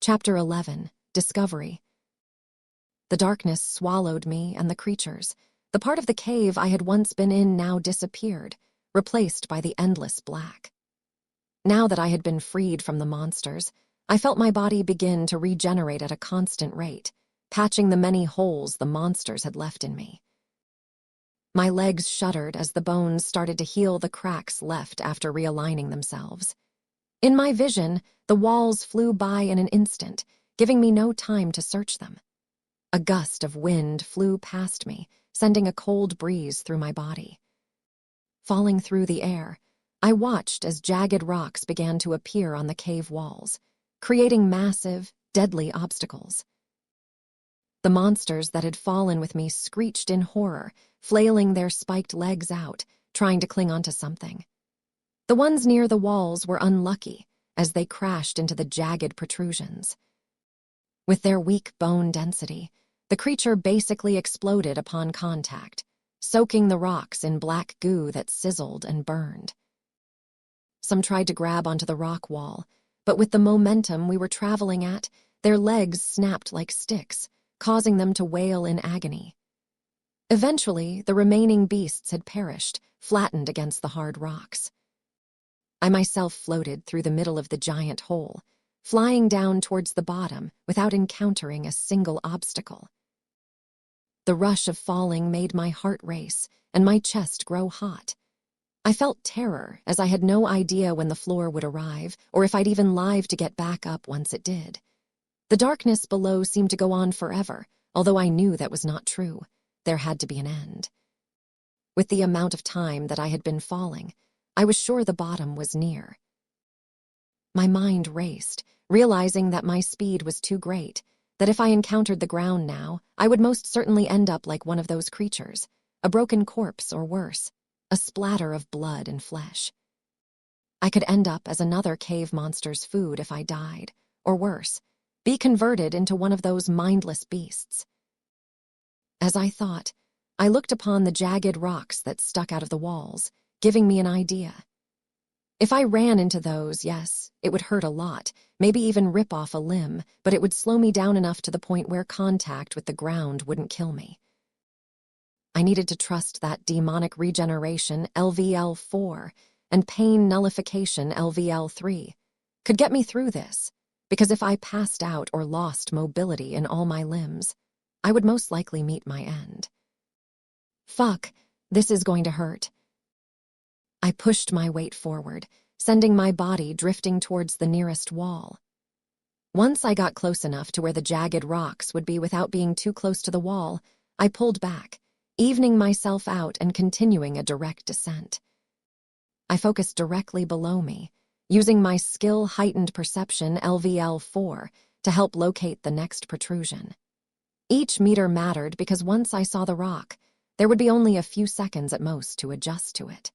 Chapter 11. Discovery. The darkness swallowed me and the creatures. The part of the cave I had once been in now disappeared, replaced by the endless black. Now that I had been freed from the monsters, I felt my body begin to regenerate at a constant rate, patching the many holes the monsters had left in me. My legs shuddered as the bones started to heal the cracks left after realigning themselves. In my vision, the walls flew by in an instant, giving me no time to search them. A gust of wind flew past me, sending a cold breeze through my body. Falling through the air, I watched as jagged rocks began to appear on the cave walls, creating massive, deadly obstacles. The monsters that had fallen with me screeched in horror, flailing their spiked legs out, trying to cling onto something. The ones near the walls were unlucky, as they crashed into the jagged protrusions. With their weak bone density, the creature basically exploded upon contact, soaking the rocks in black goo that sizzled and burned. Some tried to grab onto the rock wall, but with the momentum we were traveling at, their legs snapped like sticks, causing them to wail in agony. Eventually, the remaining beasts had perished, flattened against the hard rocks. I myself floated through the middle of the giant hole, flying down towards the bottom without encountering a single obstacle. The rush of falling made my heart race and my chest grow hot. I felt terror as I had no idea when the floor would arrive or if I'd even live to get back up once it did. The darkness below seemed to go on forever, although I knew that was not true. There had to be an end. With the amount of time that I had been falling, I was sure the bottom was near. My mind raced, realizing that my speed was too great, that if I encountered the ground now, I would most certainly end up like one of those creatures, a broken corpse or worse, a splatter of blood and flesh. I could end up as another cave monster's food if I died, or worse, be converted into one of those mindless beasts. As I thought, I looked upon the jagged rocks that stuck out of the walls, giving me an idea. If I ran into those, yes, it would hurt a lot, maybe even rip off a limb, but it would slow me down enough to the point where contact with the ground wouldn't kill me. I needed to trust that demonic regeneration, LVL4, and pain nullification, LVL3, could get me through this, because if I passed out or lost mobility in all my limbs, I would most likely meet my end. Fuck, this is going to hurt. I pushed my weight forward, sending my body drifting towards the nearest wall. Once I got close enough to where the jagged rocks would be without being too close to the wall, I pulled back, evening myself out and continuing a direct descent. I focused directly below me, using my skill-heightened perception LVL4 to help locate the next protrusion. Each meter mattered because once I saw the rock, there would be only a few seconds at most to adjust to it.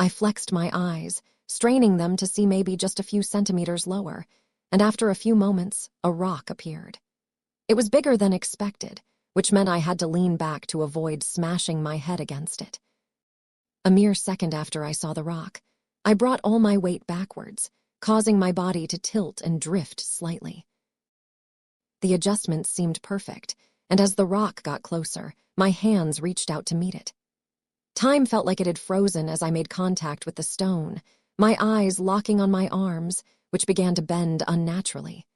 I flexed my eyes, straining them to see maybe just a few centimeters lower, and after a few moments, a rock appeared. It was bigger than expected, which meant I had to lean back to avoid smashing my head against it. A mere second after I saw the rock, I brought all my weight backwards, causing my body to tilt and drift slightly. The adjustment seemed perfect, and as the rock got closer, my hands reached out to meet it. Time felt like it had frozen as I made contact with the stone, my eyes locking on my arms, which began to bend unnaturally.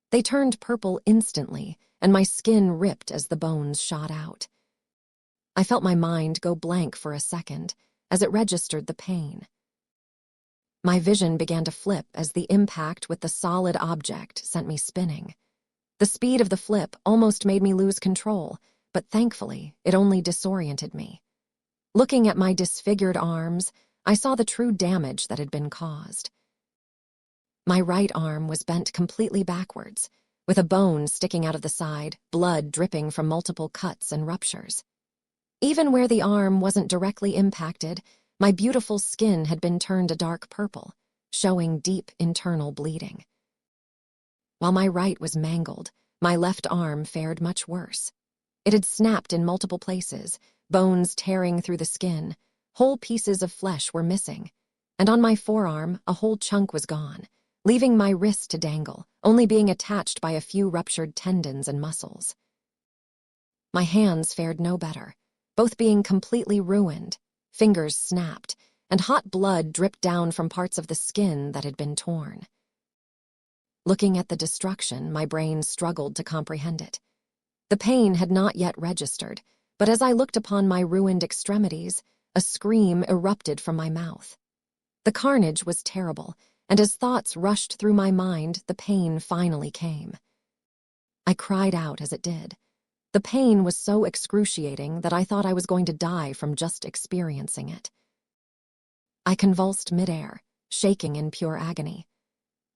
They turned purple instantly, and my skin ripped as the bones shot out. I felt my mind go blank for a second as it registered the pain. My vision began to flip as the impact with the solid object sent me spinning. The speed of the flip almost made me lose control, but thankfully, it only disoriented me. Looking at my disfigured arms, I saw the true damage that had been caused. My right arm was bent completely backwards, with a bone sticking out of the side, blood dripping from multiple cuts and ruptures. Even where the arm wasn't directly impacted, my beautiful skin had been turned a dark purple, showing deep internal bleeding. While my right was mangled, my left arm fared much worse. It had snapped in multiple places, bones tearing through the skin, whole pieces of flesh were missing, and on my forearm a whole chunk was gone, leaving my wrist to dangle, only being attached by a few ruptured tendons and muscles. My hands fared no better, both being completely ruined, fingers snapped, and hot blood dripped down from parts of the skin that had been torn. Looking at the destruction, my brain struggled to comprehend it. The pain had not yet registered, but as I looked upon my ruined extremities, a scream erupted from my mouth. The carnage was terrible, and as thoughts rushed through my mind, the pain finally came. I cried out as it did. The pain was so excruciating that I thought I was going to die from just experiencing it. I convulsed midair, shaking in pure agony.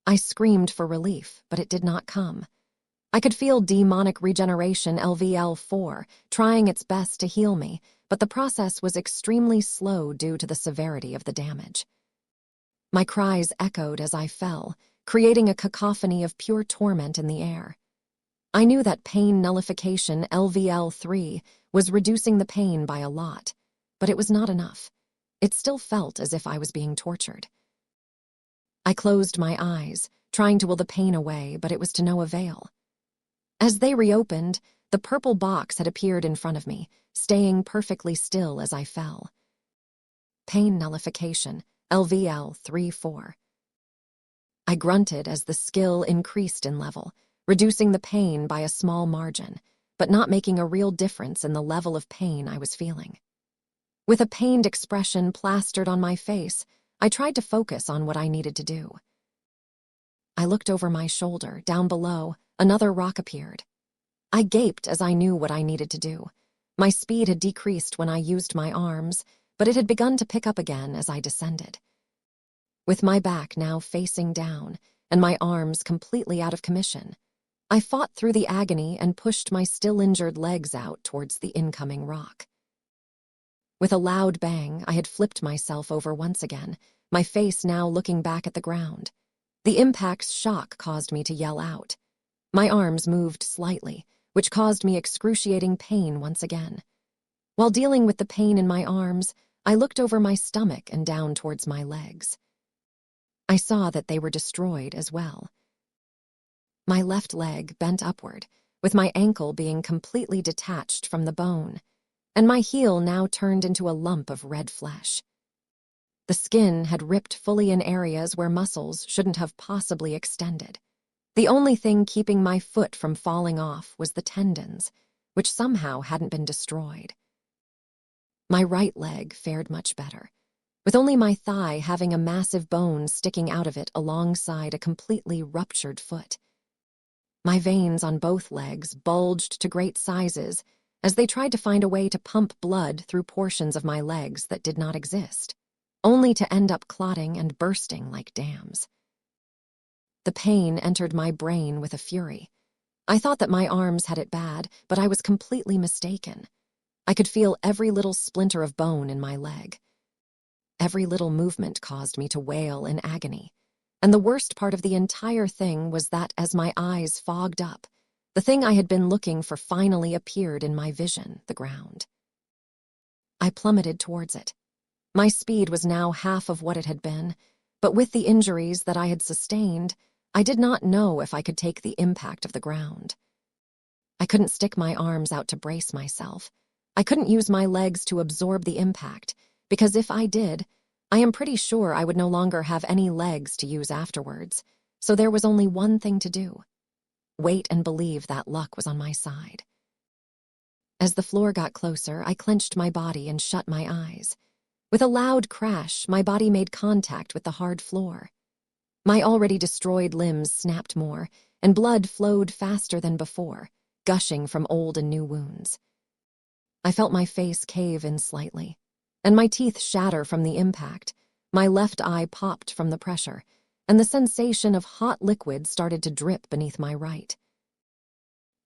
I screamed for relief, but it did not come. I could feel demonic regeneration LVL4 trying its best to heal me, but the process was extremely slow due to the severity of the damage. My cries echoed as I fell, creating a cacophony of pure torment in the air. I knew that pain nullification LVL3 was reducing the pain by a lot, but it was not enough. It still felt as if I was being tortured. I closed my eyes, trying to will the pain away, but it was to no avail. As they reopened, the purple box had appeared in front of me, staying perfectly still as I fell. Pain nullification, LVL3-4. I grunted as the skill increased in level, reducing the pain by a small margin, but not making a real difference in the level of pain I was feeling. With a pained expression plastered on my face, I tried to focus on what I needed to do. I looked over my shoulder. Down below, another rock appeared. I gaped as I knew what I needed to do. My speed had decreased when I used my arms, but it had begun to pick up again as I descended. With my back now facing down and my arms completely out of commission, I fought through the agony and pushed my still-injured legs out towards the incoming rock. With a loud bang, I had flipped myself over once again, my face now looking back at the ground. The impact's shock caused me to yell out. My arms moved slightly, which caused me excruciating pain once again. While dealing with the pain in my arms, I looked over my stomach and down towards my legs. I saw that they were destroyed as well. My left leg bent upward, with my ankle being completely detached from the bone, and my heel now turned into a lump of red flesh. The skin had ripped fully in areas where muscles shouldn't have possibly extended. The only thing keeping my foot from falling off was the tendons, which somehow hadn't been destroyed. My right leg fared much better, with only my thigh having a massive bone sticking out of it alongside a completely ruptured foot. My veins on both legs bulged to great sizes as they tried to find a way to pump blood through portions of my legs that did not exist, only to end up clotting and bursting like dams. The pain entered my brain with a fury. I thought that my arms had it bad, but I was completely mistaken. I could feel every little splinter of bone in my leg. Every little movement caused me to wail in agony. And the worst part of the entire thing was that as my eyes fogged up, the thing I had been looking for finally appeared in my vision, the ground. I plummeted towards it. My speed was now half of what it had been, but with the injuries that I had sustained, I did not know if I could take the impact of the ground. I couldn't stick my arms out to brace myself. I couldn't use my legs to absorb the impact, because if I did, I am pretty sure I would no longer have any legs to use afterwards, so there was only one thing to do: wait and believe that luck was on my side. As the floor got closer, I clenched my body and shut my eyes. With a loud crash, my body made contact with the hard floor. My already destroyed limbs snapped more, and blood flowed faster than before, gushing from old and new wounds. I felt my face cave in slightly, and my teeth shatter from the impact. My left eye popped from the pressure, and the sensation of hot liquid started to drip beneath my right.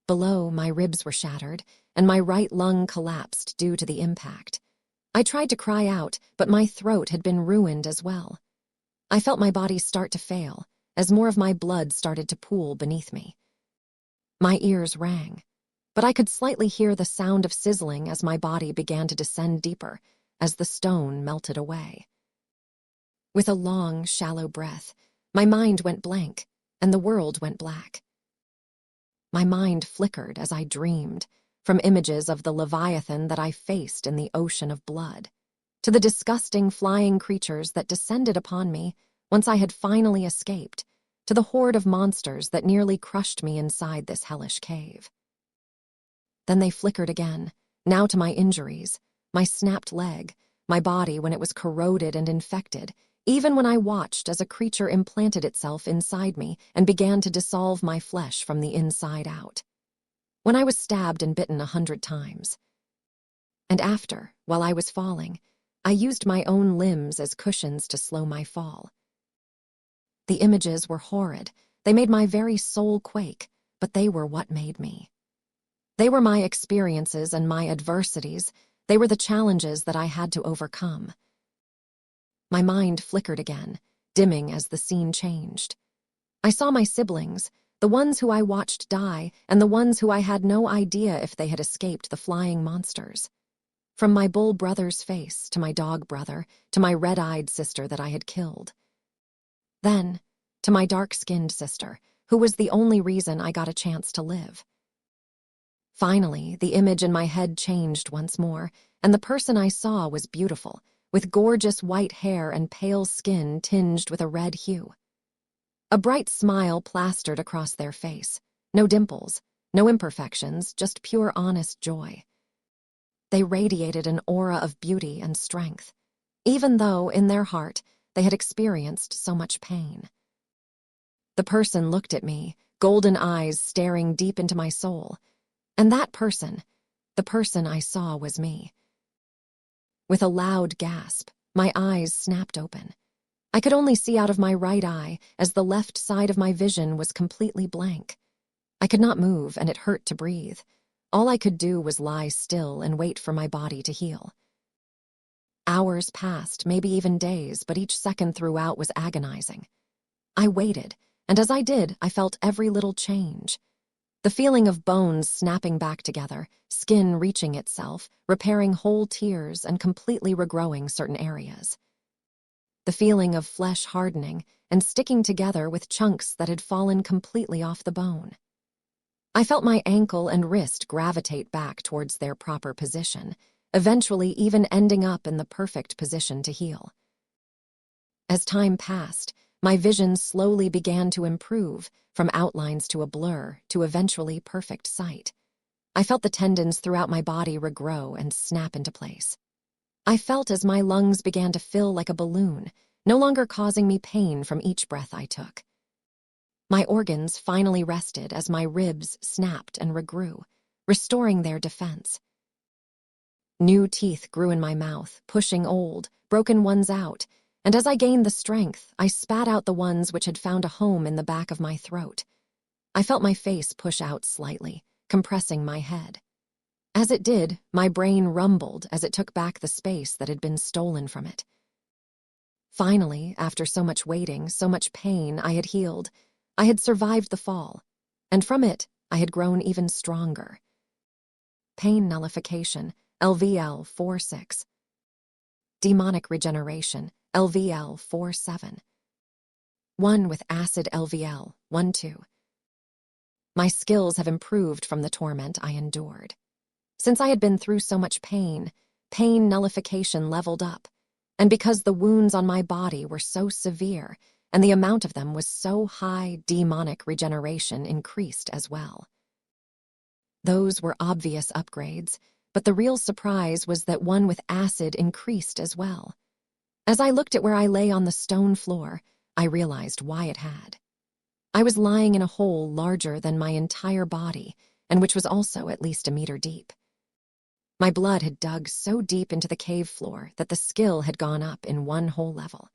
Below, my ribs were shattered, and my right lung collapsed due to the impact. I tried to cry out, but my throat had been ruined as well. I felt my body start to fail, as more of my blood started to pool beneath me. My ears rang, but I could slightly hear the sound of sizzling as my body began to descend deeper, as the stone melted away. With a long, shallow breath, My mind went blank, and the world went black. My mind flickered as I dreamed, from images of the Leviathan that I faced in the ocean of blood, to the disgusting flying creatures that descended upon me once I had finally escaped, to the horde of monsters that nearly crushed me inside this hellish cave. Then they flickered again, now to my injuries, my snapped leg, my body when it was corroded and infected, even when I watched as a creature implanted itself inside me and began to dissolve my flesh from the inside out. When I was stabbed and bitten 100 times. And after, while I was falling, I used my own limbs as cushions to slow my fall. The images were horrid. They made my very soul quake, but they were what made me. They were my experiences and my adversities. They were the challenges that I had to overcome. My mind flickered again, dimming as the scene changed. I saw my siblings, the ones who I watched die, and the ones who I had no idea if they had escaped the flying monsters. From my bull brother's face, to my dog brother, to my red-eyed sister that I had killed. Then, to my dark-skinned sister, who was the only reason I got a chance to live. Finally, the image in my head changed once more, and the person I saw was beautiful, with gorgeous white hair and pale skin tinged with a red hue. A bright smile plastered across their face. No dimples, no imperfections, just pure honest joy. They radiated an aura of beauty and strength, even though, in their heart, they had experienced so much pain. The person looked at me, golden eyes staring deep into my soul, and that person, the person I saw, was me. With a loud gasp, my eyes snapped open. I could only see out of my right eye, as the left side of my vision was completely blank. I could not move, and it hurt to breathe. All I could do was lie still and wait for my body to heal. Hours passed, maybe even days, but each second throughout was agonizing. I waited, and as I did, I felt every little change. The feeling of bones snapping back together, skin reaching itself, repairing whole tears and completely regrowing certain areas. The feeling of flesh hardening and sticking together with chunks that had fallen completely off the bone. I felt my ankle and wrist gravitate back towards their proper position, eventually even ending up in the perfect position to heal. As time passed, my vision slowly began to improve, from outlines to a blur to eventually perfect sight. I felt the tendons throughout my body regrow and snap into place. I felt as my lungs began to fill like a balloon, no longer causing me pain from each breath I took. My organs finally rested as my ribs snapped and regrew, restoring their defense. New teeth grew in my mouth, pushing old, broken ones out, and as I gained the strength, I spat out the ones which had found a home in the back of my throat. I felt my face push out slightly, compressing my head. As it did, my brain rumbled as it took back the space that had been stolen from it. Finally, after so much waiting, so much pain, I had healed. I had survived the fall, and from it, I had grown even stronger. Pain nullification, LVL 4-6. Demonic regeneration, LVL 4-7. 1 with acid LVL 1-2. My skills have improved from the torment I endured. Since I had been through so much pain, pain nullification leveled up, and because the wounds on my body were so severe, and the amount of them was so high, demonic regeneration increased as well. Those were obvious upgrades, but the real surprise was that 1 with acid increased as well. As I looked at where I lay on the stone floor, I realized why it had. I was lying in a hole larger than my entire body, and which was also at least a meter deep. My blood had dug so deep into the cave floor that the skill had gone up in 1 whole level.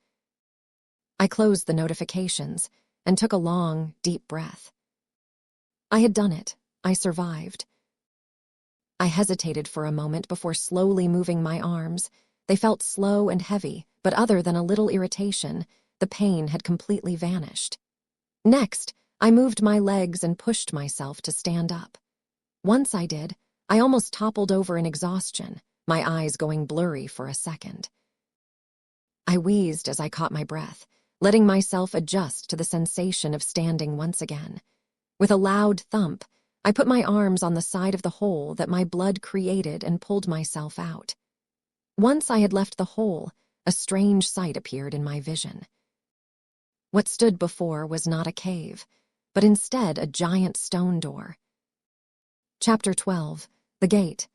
I closed the notifications and took a long, deep breath. I had done it. I survived. I hesitated for a moment before slowly moving my arms. They felt slow and heavy, but other than a little irritation, the pain had completely vanished. Next, I moved my legs and pushed myself to stand up. Once I did, I almost toppled over in exhaustion, my eyes going blurry for a second. I wheezed as I caught my breath, letting myself adjust to the sensation of standing once again. With a loud thump, I put my arms on the side of the hole that my blood created and pulled myself out. Once I had left the hole, a strange sight appeared in my vision. What stood before was not a cave, but instead a giant stone door. Chapter 12. The Gate.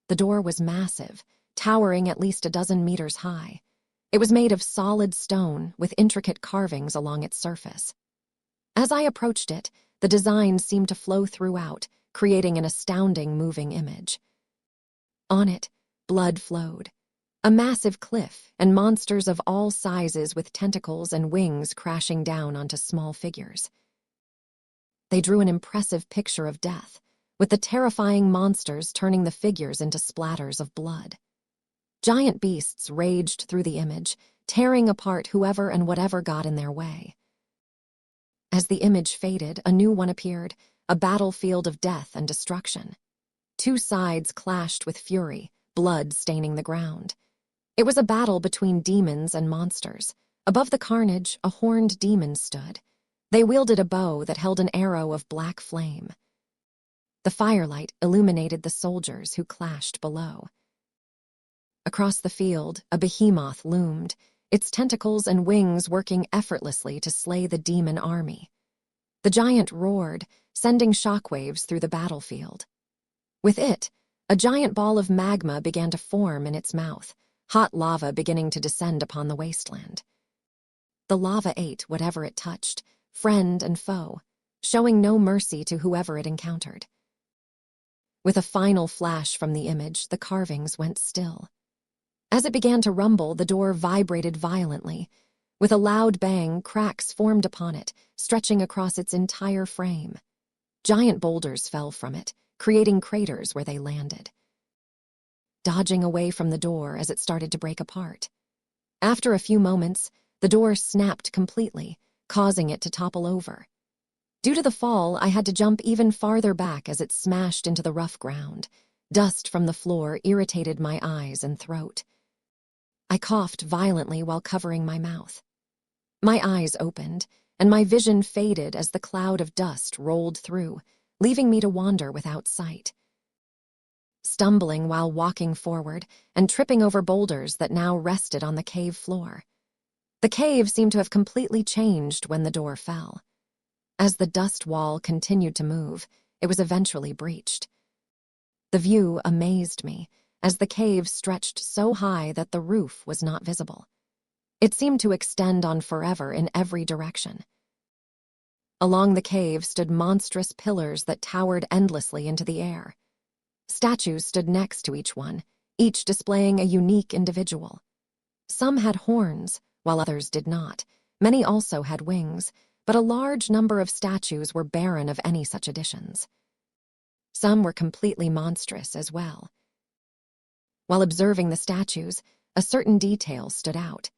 The door was massive, towering at least a dozen meters high. It was made of solid stone with intricate carvings along its surface. As I approached it, the design seemed to flow throughout, creating an astounding moving image. On it, blood flowed. A massive cliff and monsters of all sizes with tentacles and wings crashing down onto small figures. They drew an impressive picture of death, with the terrifying monsters turning the figures into splatters of blood. Giant beasts raged through the image, tearing apart whoever and whatever got in their way. As the image faded, a new one appeared, a battlefield of death and destruction. Two sides clashed with fury, blood staining the ground. It was a battle between demons and monsters. Above the carnage, a horned demon stood. They wielded a bow that held an arrow of black flame. The firelight illuminated the soldiers who clashed below. Across the field, a behemoth loomed, its tentacles and wings working effortlessly to slay the demon army. The giant roared, sending shockwaves through the battlefield. With it, a giant ball of magma began to form in its mouth, hot lava beginning to descend upon the wasteland. The lava ate whatever it touched, friend and foe, showing no mercy to whoever it encountered. With a final flash from the image, the carvings went still. As it began to rumble, the door vibrated violently. With a loud bang, cracks formed upon it, stretching across its entire frame. Giant boulders fell from it, creating craters where they landed. Dodging away from the door as it started to break apart. After a few moments, the door snapped completely, causing it to topple over. Due to the fall, I had to jump even farther back as it smashed into the rough ground. Dust from the floor irritated my eyes and throat. I coughed violently while covering my mouth. My eyes opened, and my vision faded as the cloud of dust rolled through, leaving me to wander without sight. Stumbling while walking forward and tripping over boulders that now rested on the cave floor. The cave seemed to have completely changed when the door fell. As the dust wall continued to move, it was eventually breached. The view amazed me, as the cave stretched so high that the roof was not visible. It seemed to extend on forever in every direction. Along the cave stood monstrous pillars that towered endlessly into the air. Statues stood next to each one, each displaying a unique individual. Some had horns, while others did not. Many also had wings, but a large number of statues were barren of any such additions. Some were completely monstrous as well. While observing the statues, a certain detail stood out.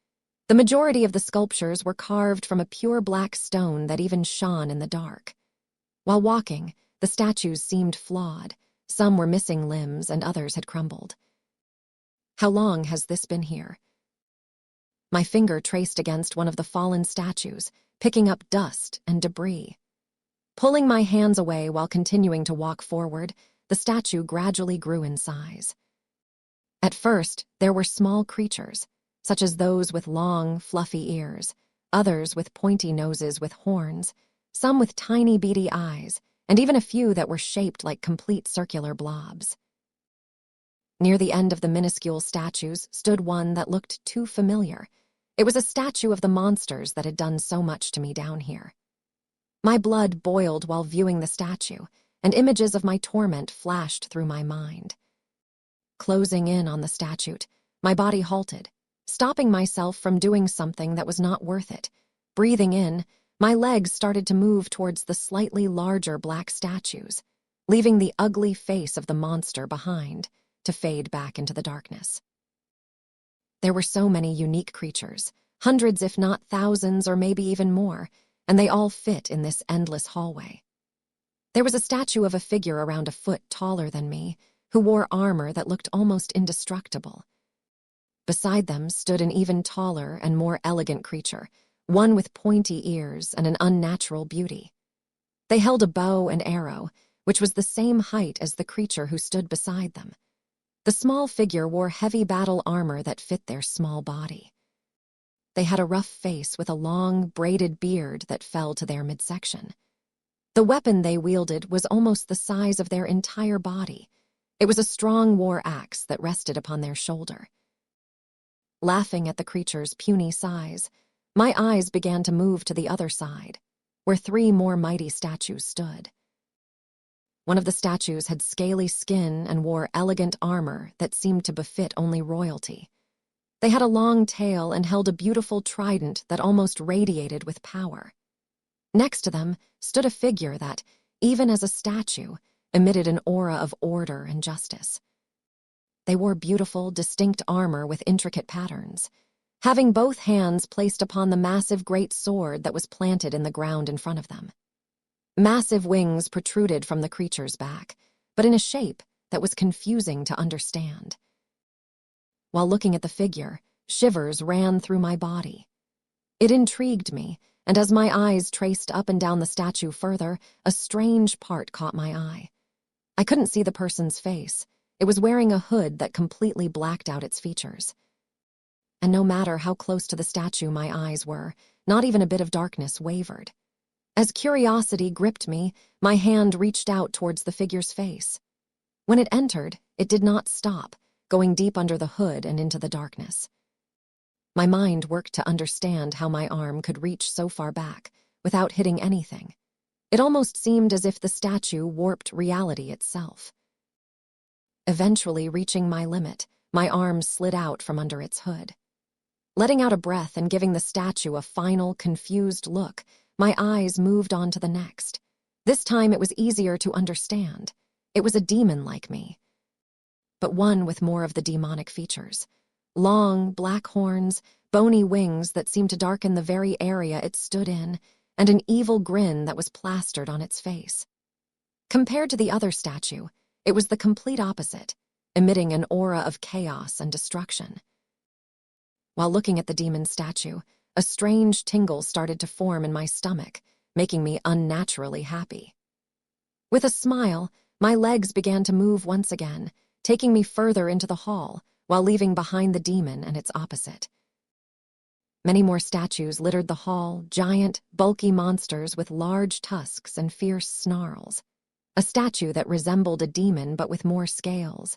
The majority of the sculptures were carved from a pure black stone that even shone in the dark. While walking, the statues seemed flawed. Some were missing limbs and others had crumbled. How long has this been here? My finger traced against one of the fallen statues, picking up dust and debris. Pulling my hands away while continuing to walk forward, the statue gradually grew in size. At first, there were small creatures, such as those with long, fluffy ears, others with pointy noses with horns, some with tiny, beady eyes, and even a few that were shaped like complete circular blobs. Near the end of the minuscule statues stood one that looked too familiar. It was a statue of the monsters that had done so much to me down here. My blood boiled while viewing the statue, and images of my torment flashed through my mind. Closing in on the statue, my body halted, stopping myself from doing something that was not worth it. Breathing in, my legs started to move towards the slightly larger black statues, leaving the ugly face of the monster behind to fade back into the darkness. There were so many unique creatures, hundreds if not thousands or maybe even more, and they all fit in this endless hallway. There was a statue of a figure around a foot taller than me, who wore armor that looked almost indestructible. Beside them stood an even taller and more elegant creature, one with pointy ears and an unnatural beauty. They held a bow and arrow, which was the same height as the creature who stood beside them. The small figure wore heavy battle armor that fit their small body. They had a rough face with a long, braided beard that fell to their midsection. The weapon they wielded was almost the size of their entire body. It was a strong war axe that rested upon their shoulder. Laughing at the creature's puny size, my eyes began to move to the other side, where 3 more mighty statues stood. One of the statues had scaly skin and wore elegant armor that seemed to befit only royalty. They had a long tail and held a beautiful trident that almost radiated with power. Next to them stood a figure that, even as a statue, emitted an aura of order and justice. They wore beautiful, distinct armor with intricate patterns, having both hands placed upon the massive great sword that was planted in the ground in front of them. Massive wings protruded from the creature's back, but in a shape that was confusing to understand. While looking at the figure, shivers ran through my body. It intrigued me, and as my eyes traced up and down the statue further, a strange part caught my eye. I couldn't see the person's face. It was wearing a hood that completely blacked out its features. And no matter how close to the statue my eyes were, not even a bit of darkness wavered. As curiosity gripped me, my hand reached out towards the figure's face. When it entered, it did not stop, going deep under the hood and into the darkness. My mind worked to understand how my arm could reach so far back without hitting anything. It almost seemed as if the statue warped reality itself. Eventually reaching my limit, my arm slid out from under its hood. Letting out a breath and giving the statue a final, confused look, my eyes moved on to the next. This time it was easier to understand. It was a demon like me, but one with more of the demonic features. Long, black horns, bony wings that seemed to darken the very area it stood in, and an evil grin that was plastered on its face. Compared to the other statue, it was the complete opposite, emitting an aura of chaos and destruction. While looking at the demon statue, a strange tingle started to form in my stomach, making me unnaturally happy. With a smile, my legs began to move once again, taking me further into the hall, while leaving behind the demon and its opposite. Many more statues littered the hall, giant, bulky monsters with large tusks and fierce snarls. A statue that resembled a demon but with more scales,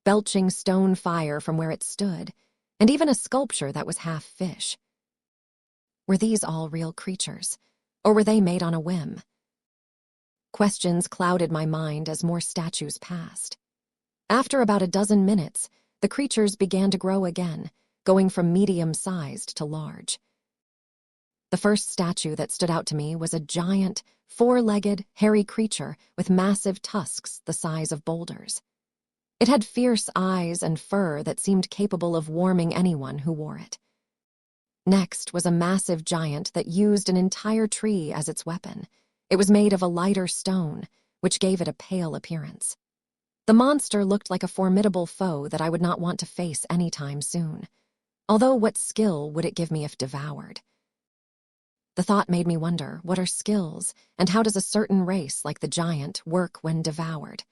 belching stone fire from where it stood, and even a sculpture that was half fish. Were these all real creatures, or were they made on a whim? Questions clouded my mind as more statues passed. After about a dozen minutes, the creatures began to grow again, going from medium-sized to large. The first statue that stood out to me was a giant, 4-legged, hairy creature with massive tusks the size of boulders. It had fierce eyes and fur that seemed capable of warming anyone who wore it. Next was a massive giant that used an entire tree as its weapon. It was made of a lighter stone, which gave it a pale appearance. The monster looked like a formidable foe that I would not want to face anytime soon. Although what skill would it give me if devoured? The thought made me wonder, what are skills, and how does a certain race like the giant work when devoured?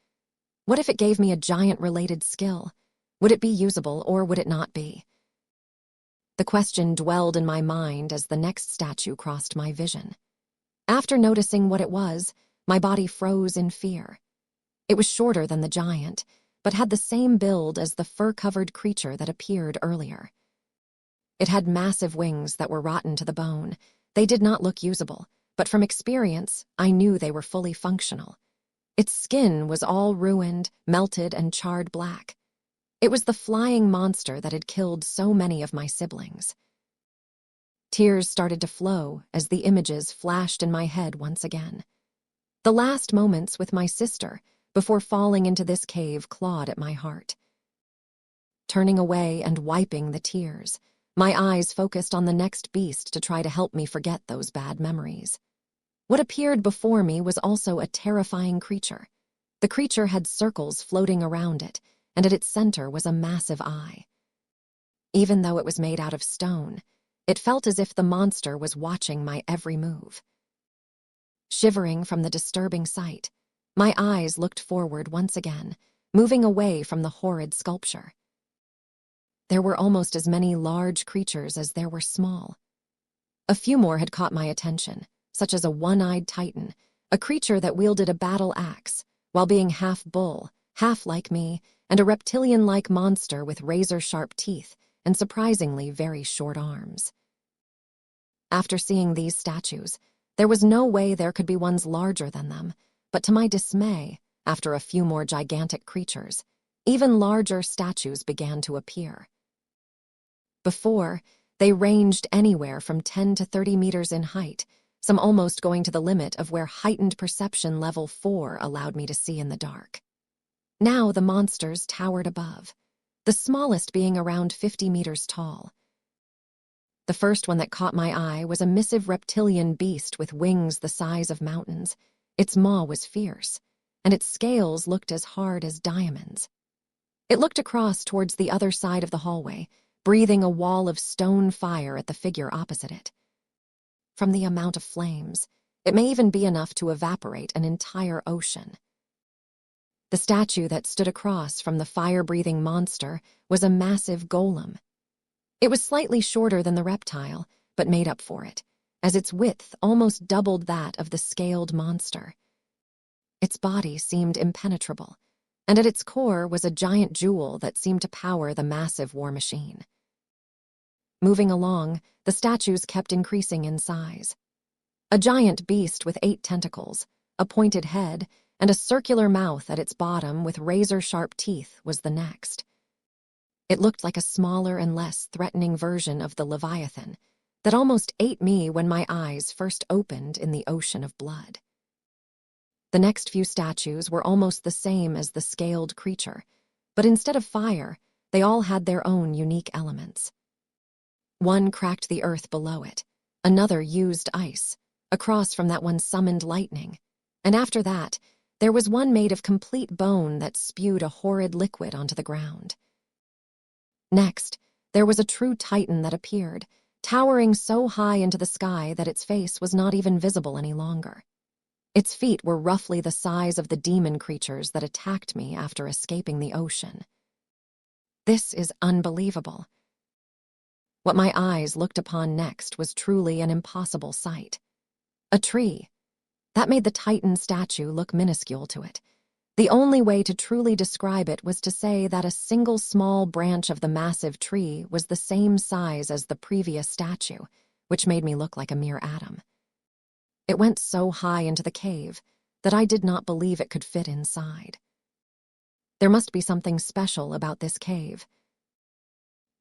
What if it gave me a giant-related skill? Would it be usable or would it not be? The question dwelled in my mind as the next statue crossed my vision. After noticing what it was, my body froze in fear. It was shorter than the giant, but had the same build as the fur-covered creature that appeared earlier. It had massive wings that were rotten to the bone. They did not look usable, but from experience, I knew they were fully functional. Its skin was all ruined, melted, and charred black. It was the flying monster that had killed so many of my siblings. Tears started to flow as the images flashed in my head once again. The last moments with my sister before falling into this cave clawed at my heart. Turning away and wiping the tears, my eyes focused on the next beast to try to help me forget those bad memories. What appeared before me was also a terrifying creature. The creature had circles floating around it, and at its center was a massive eye. Even though it was made out of stone, it felt as if the monster was watching my every move. Shivering from the disturbing sight, my eyes looked forward once again, moving away from the horrid sculpture. There were almost as many large creatures as there were small. A few more had caught my attention, such as a one-eyed titan, a creature that wielded a battle axe, while being half bull, half like me, and a reptilian-like monster with razor-sharp teeth and surprisingly very short arms. After seeing these statues, there was no way there could be ones larger than them, but to my dismay, after a few more gigantic creatures, even larger statues began to appear. Before, they ranged anywhere from 10 to 30 meters in height, some almost going to the limit of where heightened perception level 4 allowed me to see in the dark. Now the monsters towered above, the smallest being around 50 meters tall. The first one that caught my eye was a massive reptilian beast with wings the size of mountains. Its maw was fierce, and its scales looked as hard as diamonds. It looked across towards the other side of the hallway, breathing a wall of stone fire at the figure opposite it. From the amount of flames, it may even be enough to evaporate an entire ocean. The statue that stood across from the fire-breathing monster was a massive golem. It was slightly shorter than the reptile, but made up for it, as its width almost doubled that of the scaled monster. Its body seemed impenetrable, and at its core was a giant jewel that seemed to power the massive war machine. Moving along, the statues kept increasing in size. A giant beast with 8 tentacles, a pointed head, and a circular mouth at its bottom with razor-sharp teeth was the next. It looked like a smaller and less threatening version of the Leviathan that almost ate me when my eyes first opened in the ocean of blood. The next few statues were almost the same as the scaled creature, but instead of fire, they all had their own unique elements. One cracked the earth below it, another used ice, across from that one summoned lightning, and after that, there was one made of complete bone that spewed a horrid liquid onto the ground. Next, there was a true titan that appeared, towering so high into the sky that its face was not even visible any longer. Its feet were roughly the size of the demon creatures that attacked me after escaping the ocean. This is unbelievable. What my eyes looked upon next was truly an impossible sight. A tree. That made the Titan statue look minuscule to it. The only way to truly describe it was to say that a single small branch of the massive tree was the same size as the previous statue, which made me look like a mere atom. It went so high into the cave that I did not believe it could fit inside. There must be something special about this cave.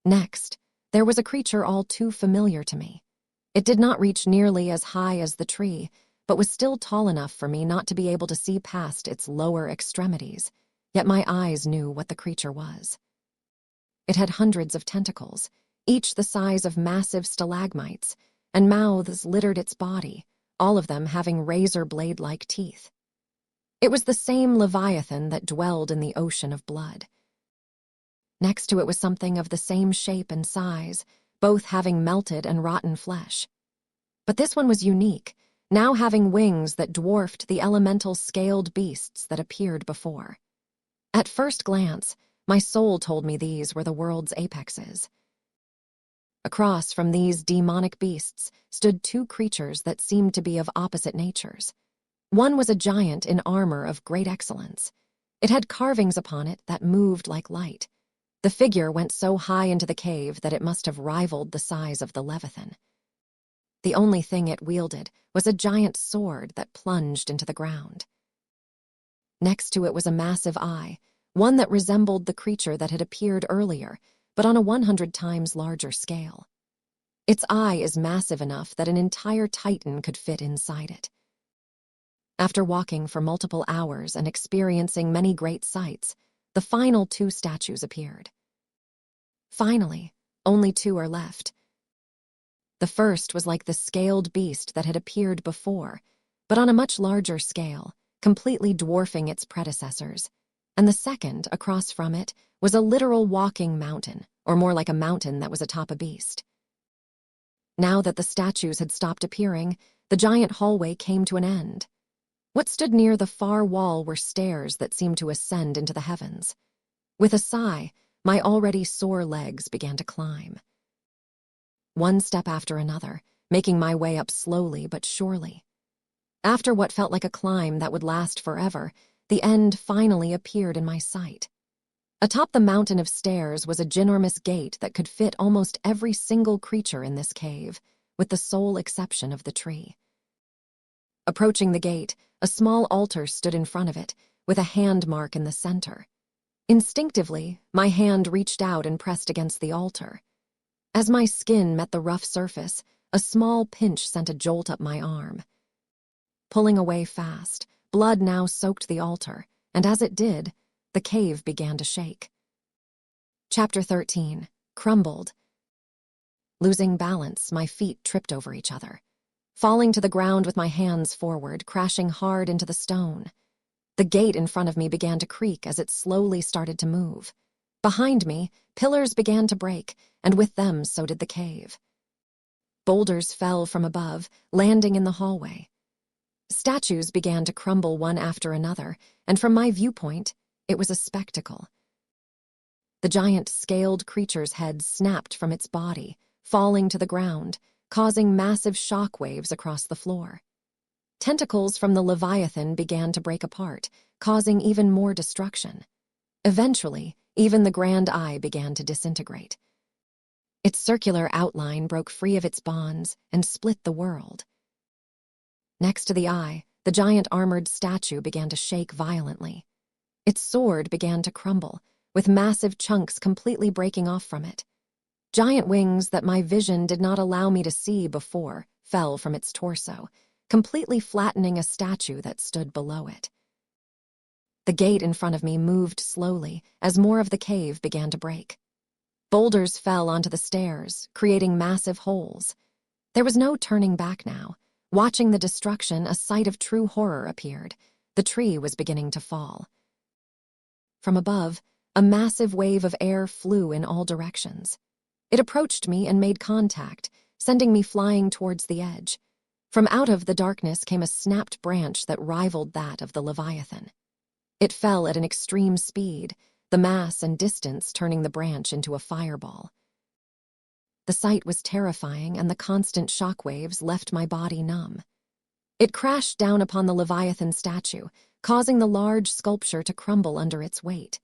Next, there was a creature all too familiar to me. It did not reach nearly as high as the tree, but was still tall enough for me not to be able to see past its lower extremities, yet my eyes knew what the creature was. It had hundreds of tentacles, each the size of massive stalagmites, and mouths littered its body, all of them having razor blade-like teeth. It was the same Leviathan that dwelled in the ocean of blood. Next to it was something of the same shape and size, both having melted and rotten flesh. But this one was unique, now having wings that dwarfed the elemental scaled beasts that appeared before. At first glance, my soul told me these were the world's apexes. Across from these demonic beasts stood 2 creatures that seemed to be of opposite natures. One was a giant in armor of great excellence. It had carvings upon it that moved like light. The figure went so high into the cave that it must have rivaled the size of the Leviathan. The only thing it wielded was a giant sword that plunged into the ground. Next to it was a massive eye, one that resembled the creature that had appeared earlier, but on a 100 times larger scale. Its eye is massive enough that an entire titan could fit inside it. After walking for multiple hours and experiencing many great sights, the final 2 statues appeared. Finally, only 2 are left. The first was like the scaled beast that had appeared before, but on a much larger scale, completely dwarfing its predecessors, and the second, across from it, was a literal walking mountain, or more like a mountain that was atop a beast. Now that the statues had stopped appearing, the giant hallway came to an end. What stood near the far wall were stairs that seemed to ascend into the heavens. With a sigh, my already sore legs began to climb. One step after another, making my way up slowly but surely. After what felt like a climb that would last forever, the end finally appeared in my sight. Atop the mountain of stairs was a ginormous gate that could fit almost every single creature in this cave, with the sole exception of the tree. Approaching the gate, a small altar stood in front of it, with a hand mark in the center. Instinctively, my hand reached out and pressed against the altar. As my skin met the rough surface, a small pinch sent a jolt up my arm. Pulling away fast, blood now soaked the altar, and as it did, the cave began to shake. Chapter 13. Crumbled. Losing balance, my feet tripped over each other. Falling to the ground with my hands forward, crashing hard into the stone. The gate in front of me began to creak as it slowly started to move. Behind me, pillars began to break, and with them so did the cave. Boulders fell from above, landing in the hallway. Statues began to crumble one after another, and from my viewpoint, it was a spectacle. The giant scaled creature's head snapped from its body, falling to the ground, causing massive shock waves across the floor. Tentacles from the Leviathan began to break apart, causing even more destruction. Eventually, even the Grand Eye began to disintegrate. Its circular outline broke free of its bonds and split the world. Next to the eye, the giant armored statue began to shake violently. Its sword began to crumble, with massive chunks completely breaking off from it. Giant wings that my vision did not allow me to see before fell from its torso, completely flattening a statue that stood below it. The gate in front of me moved slowly as more of the cave began to break. Boulders fell onto the stairs, creating massive holes. There was no turning back now. Watching the destruction, a sight of true horror appeared. The tree was beginning to fall. From above, a massive wave of air flew in all directions. It approached me and made contact, sending me flying towards the edge. From out of the darkness came a snapped branch that rivaled that of the Leviathan. It fell at an extreme speed, the mass and distance turning the branch into a fireball. The sight was terrifying, and the constant shockwaves left my body numb. It crashed down upon the Leviathan statue, causing the large sculpture to crumble under its weight.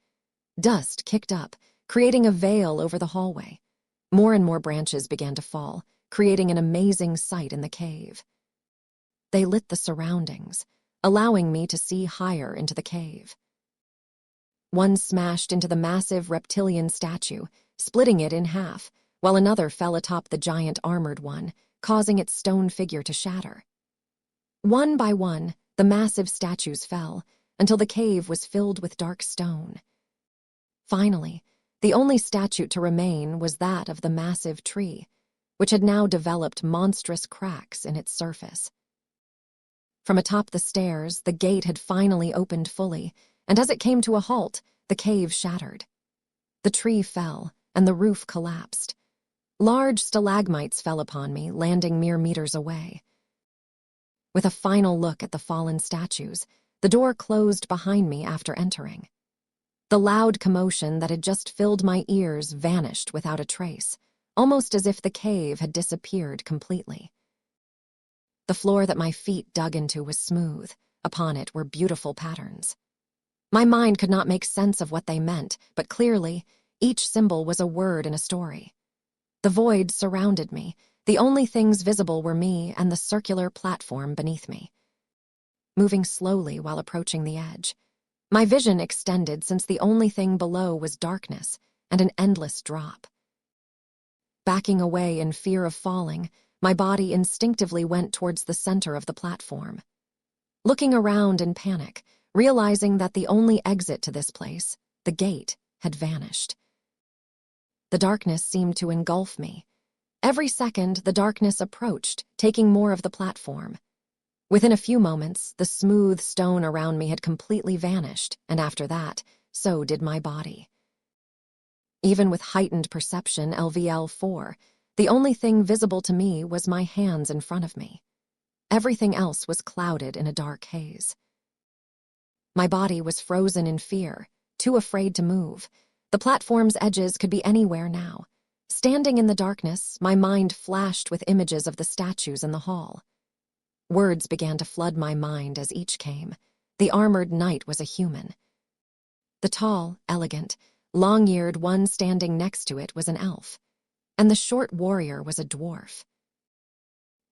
Dust kicked up, creating a veil over the hallway. More and more branches began to fall, creating an amazing sight in the cave. They lit the surroundings, allowing me to see higher into the cave. One smashed into the massive reptilian statue, splitting it in half, while another fell atop the giant armored one, causing its stone figure to shatter. One by one, the massive statues fell, until the cave was filled with dark stone. Finally, the only statue to remain was that of the massive tree, which had now developed monstrous cracks in its surface. From atop the stairs, the gate had finally opened fully, and as it came to a halt, the cave shattered. The tree fell, and the roof collapsed. Large stalagmites fell upon me, landing mere meters away. With a final look at the fallen statues, the door closed behind me after entering. The loud commotion that had just filled my ears vanished without a trace, almost as if the cave had disappeared completely. The floor that my feet dug into was smooth. Upon it were beautiful patterns. My mind could not make sense of what they meant, but clearly, each symbol was a word in a story. The void surrounded me. The only things visible were me and the circular platform beneath me. Moving slowly while approaching the edge, my vision extended since the only thing below was darkness and an endless drop. Backing away in fear of falling, my body instinctively went towards the center of the platform. Looking around in panic, realizing that the only exit to this place, the gate, had vanished. The darkness seemed to engulf me. Every second, the darkness approached, taking more of the platform. Within a few moments, the smooth stone around me had completely vanished, and after that, so did my body. Even with heightened perception LVL4, the only thing visible to me was my hands in front of me. Everything else was clouded in a dark haze. My body was frozen in fear, too afraid to move. The platform's edges could be anywhere now. Standing in the darkness, my mind flashed with images of the statues in the hall. Words began to flood my mind as each came. The armored knight was a human. The tall, elegant, long-eared one standing next to it was an elf, and the short warrior was a dwarf.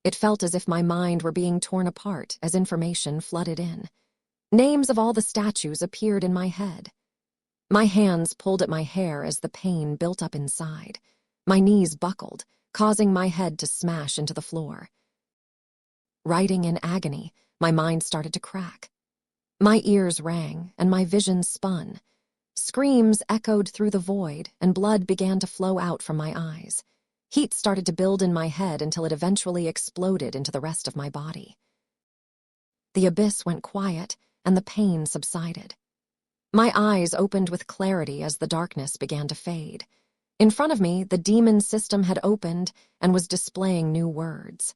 It felt as if my mind were being torn apart as information flooded in. Names of all the statues appeared in my head. My hands pulled at my hair as the pain built up inside. My knees buckled, causing my head to smash into the floor. Writing in agony, my mind started to crack. My ears rang, and my vision spun. Screams echoed through the void, and blood began to flow out from my eyes. Heat started to build in my head until it eventually exploded into the rest of my body. The abyss went quiet, and the pain subsided. My eyes opened with clarity as the darkness began to fade. In front of me, the demon system had opened and was displaying new words.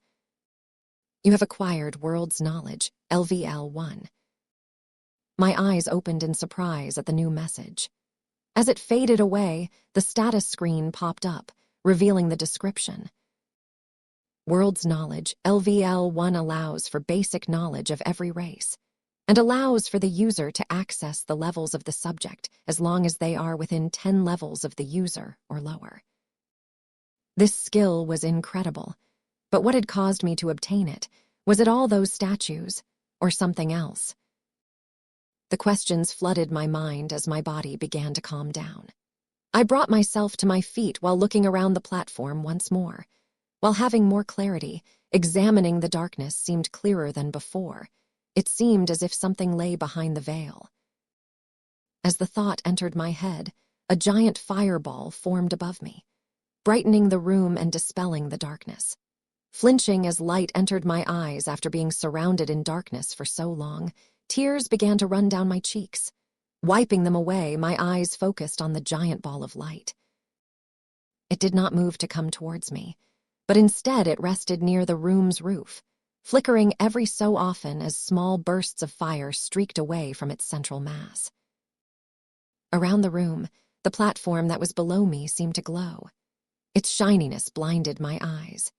You have acquired world's knowledge, LVL1. My eyes opened in surprise at the new message. As it faded away, the status screen popped up, revealing the description. World's knowledge, LVL1 allows for basic knowledge of every race, and allows for the user to access the levels of the subject as long as they are within 10 levels of the user or lower. This skill was incredible, but what had caused me to obtain it? Was it all those statues, or something else? The questions flooded my mind as my body began to calm down. I brought myself to my feet while looking around the platform once more. While having more clarity, examining the darkness seemed clearer than before. It seemed as if something lay behind the veil. As the thought entered my head, a giant fireball formed above me, brightening the room and dispelling the darkness. Flinching as light entered my eyes after being surrounded in darkness for so long, tears began to run down my cheeks. Wiping them away, my eyes focused on the giant ball of light. It did not move to come towards me, but instead it rested near the room's roof, flickering every so often as small bursts of fire streaked away from its central mass. Around the room, the platform that was below me seemed to glow. Its shininess blinded my eyes.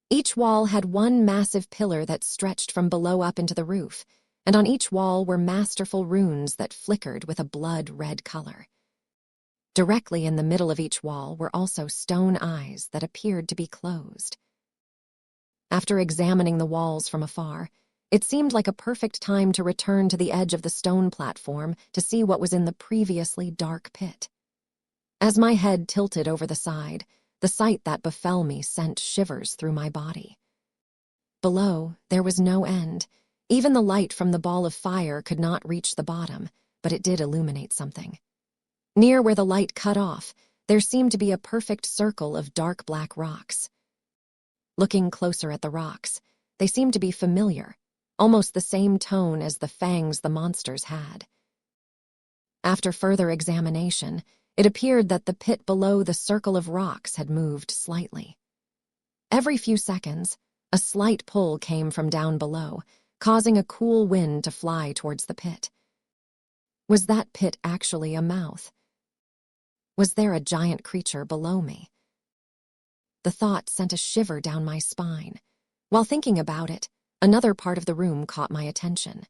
Each wall had one massive pillar that stretched from below up into the roof, and on each wall were masterful runes that flickered with a blood-red color. Directly in the middle of each wall were also stone eyes that appeared to be closed. After examining the walls from afar, it seemed like a perfect time to return to the edge of the stone platform to see what was in the previously dark pit. As my head tilted over the side, the sight that befell me sent shivers through my body. Below, there was no end. Even the light from the ball of fire could not reach the bottom, but it did illuminate something. Near where the light cut off, there seemed to be a perfect circle of dark black rocks. Looking closer at the rocks, they seemed to be familiar, almost the same tone as the fangs the monsters had. After further examination, it appeared that the pit below the circle of rocks had moved slightly. Every few seconds, a slight pull came from down below, causing a cool wind to fly towards the pit. Was that pit actually a mouth? Was there a giant creature below me? The thought sent a shiver down my spine. While thinking about it, another part of the room caught my attention.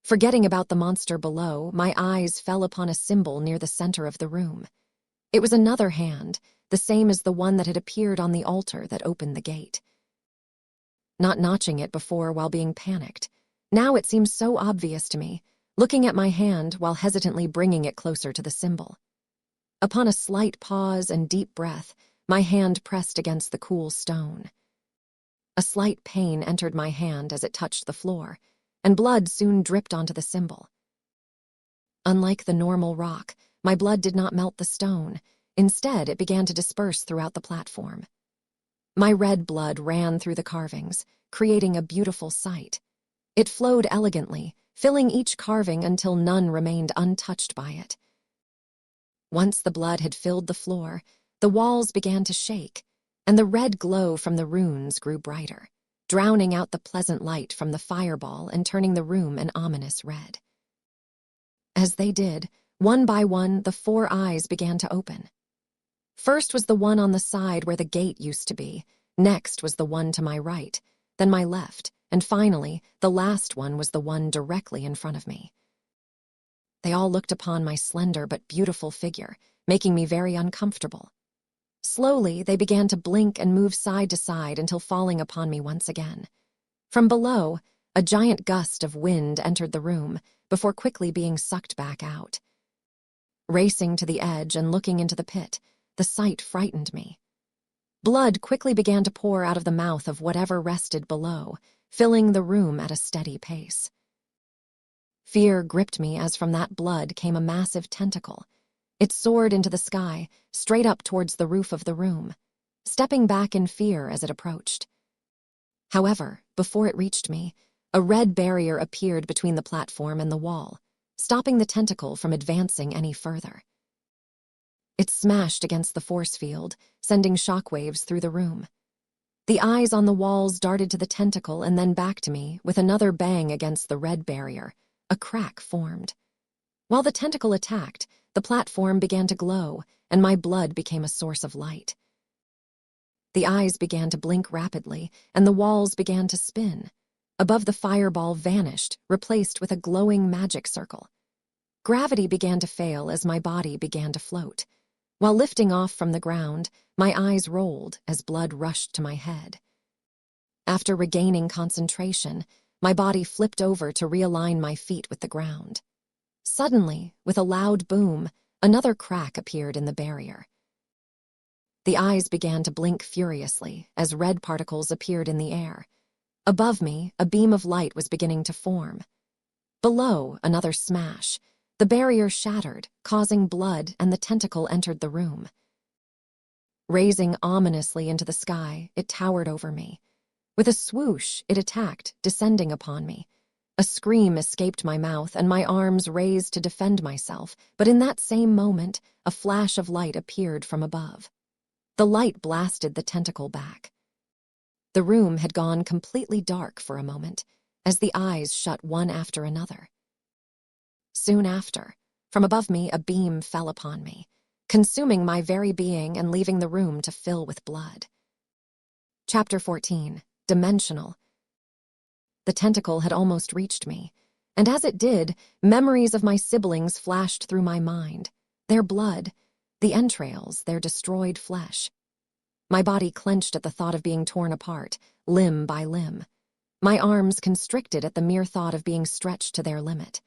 Forgetting about the monster below, my eyes fell upon a symbol near the center of the room. It was another hand, the same as the one that had appeared on the altar that opened the gate. Not notching it before while being panicked, now it seemed so obvious to me, looking at my hand while hesitantly bringing it closer to the symbol. Upon a slight pause and deep breath, my hand pressed against the cool stone. A slight pain entered my hand as it touched the floor, and blood soon dripped onto the symbol. Unlike the normal rock, my blood did not melt the stone. Instead, it began to disperse throughout the platform. My red blood ran through the carvings, creating a beautiful sight. It flowed elegantly, filling each carving until none remained untouched by it. Once the blood had filled the floor, the walls began to shake, and the red glow from the runes grew brighter, drowning out the pleasant light from the fireball and turning the room an ominous red. As they did, one by one, the 4 eyes began to open. First was the one on the side where the gate used to be, next was the one to my right, then my left, and finally, the last one was the one directly in front of me. They all looked upon my slender but beautiful figure, making me very uncomfortable. Slowly, they began to blink and move side to side until falling upon me once again. From below, a giant gust of wind entered the room, before quickly being sucked back out. Racing to the edge and looking into the pit, the sight frightened me. Blood quickly began to pour out of the mouth of whatever rested below, filling the room at a steady pace. Fear gripped me as from that blood came a massive tentacle. It soared into the sky, straight up towards the roof of the room, stepping back in fear as it approached. However, before it reached me, a red barrier appeared between the platform and the wall, stopping the tentacle from advancing any further. It smashed against the force field, sending shockwaves through the room. The eyes on the walls darted to the tentacle and then back to me with another bang against the red barrier. A crack formed. While the tentacle attacked, the platform began to glow, and my blood became a source of light. The eyes began to blink rapidly, and the walls began to spin. Above the fireball vanished, replaced with a glowing magic circle. Gravity began to fail as my body began to float. While lifting off from the ground, my eyes rolled as blood rushed to my head. After regaining concentration, my body flipped over to realign my feet with the ground. Suddenly, with a loud boom, another crack appeared in the barrier. The eyes began to blink furiously as red particles appeared in the air. Above me, a beam of light was beginning to form. Below, another smash. The barrier shattered, causing blood, and the tentacle entered the room. Raising ominously into the sky, it towered over me. With a swoosh, it attacked, descending upon me. A scream escaped my mouth, and my arms raised to defend myself, but in that same moment, a flash of light appeared from above. The light blasted the tentacle back. The room had gone completely dark for a moment, as the eyes shut one after another. Soon after, from above me, a beam fell upon me, consuming my very being and leaving the room to fill with blood. Chapter 14. Dimensional. The tentacle had almost reached me, and as it did, memories of my siblings flashed through my mind. Their blood, the entrails, their destroyed flesh. My body clenched at the thought of being torn apart, limb by limb. My arms constricted at the mere thought of being stretched to their limit.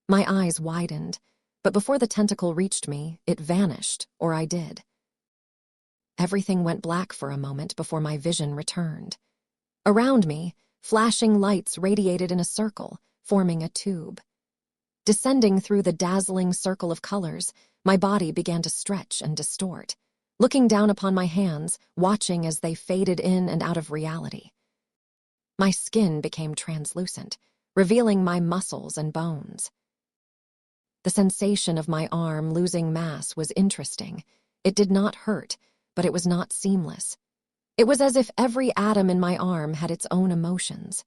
My eyes widened, but before the tentacle reached me, it vanished, or I did. Everything went black for a moment before my vision returned. Around me, flashing lights radiated in a circle, forming a tube. Descending through the dazzling circle of colors, my body began to stretch and distort, looking down upon my hands, watching as they faded in and out of reality. My skin became translucent, revealing my muscles and bones. The sensation of my arm losing mass was interesting. It did not hurt, but it was not seamless. It was as if every atom in my arm had its own emotions.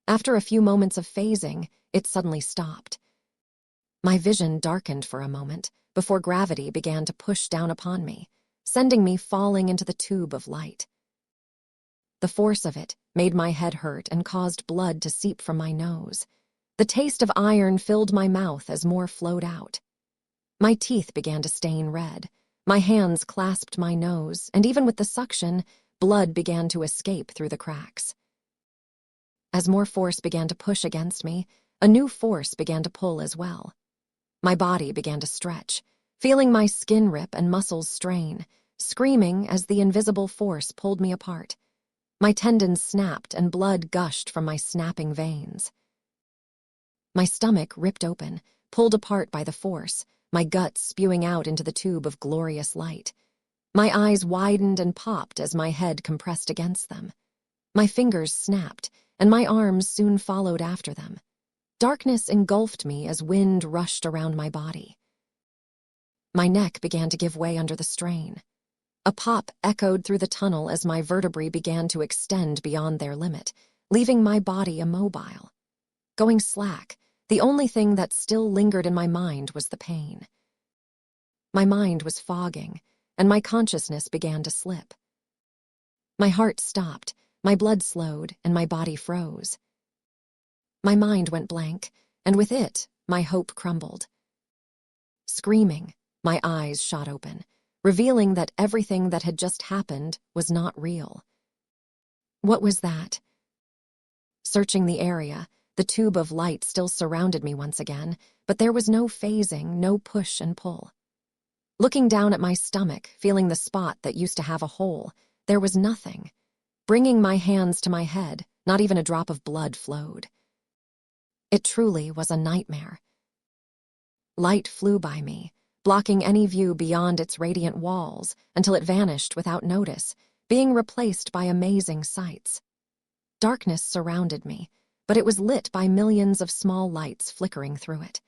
After a few moments of phasing, it suddenly stopped. My vision darkened for a moment before gravity began to push down upon me, sending me falling into the tube of light. The force of it made my head hurt and caused blood to seep from my nose. The taste of iron filled my mouth as more flowed out. My teeth began to stain red. My hands clasped my nose, and even with the suction, blood began to escape through the cracks. As more force began to push against me, a new force began to pull as well. My body began to stretch, feeling my skin rip and muscles strain, screaming as the invisible force pulled me apart. My tendons snapped and blood gushed from my snapping veins. My stomach ripped open, pulled apart by the force, my guts spewing out into the tube of glorious light. My eyes widened and popped as my head compressed against them. My fingers snapped, and my arms soon followed after them. Darkness engulfed me as wind rushed around my body. My neck began to give way under the strain. A pop echoed through the tunnel as my vertebrae began to extend beyond their limit, leaving my body immobile. Going slack, the only thing that still lingered in my mind was the pain. My mind was fogging, and my consciousness began to slip. My heart stopped, my blood slowed, and my body froze. My mind went blank, and with it, my hope crumbled. Screaming, my eyes shot open, revealing that everything that had just happened was not real. What was that? Searching the area, the tube of light still surrounded me once again, but there was no phasing, no push and pull. Looking down at my stomach, feeling the spot that used to have a hole, there was nothing. Bringing my hands to my head, not even a drop of blood flowed. It truly was a nightmare. Light flew by me, blocking any view beyond its radiant walls until it vanished without notice, being replaced by amazing sights. Darkness surrounded me, but it was lit by millions of small lights flickering through it.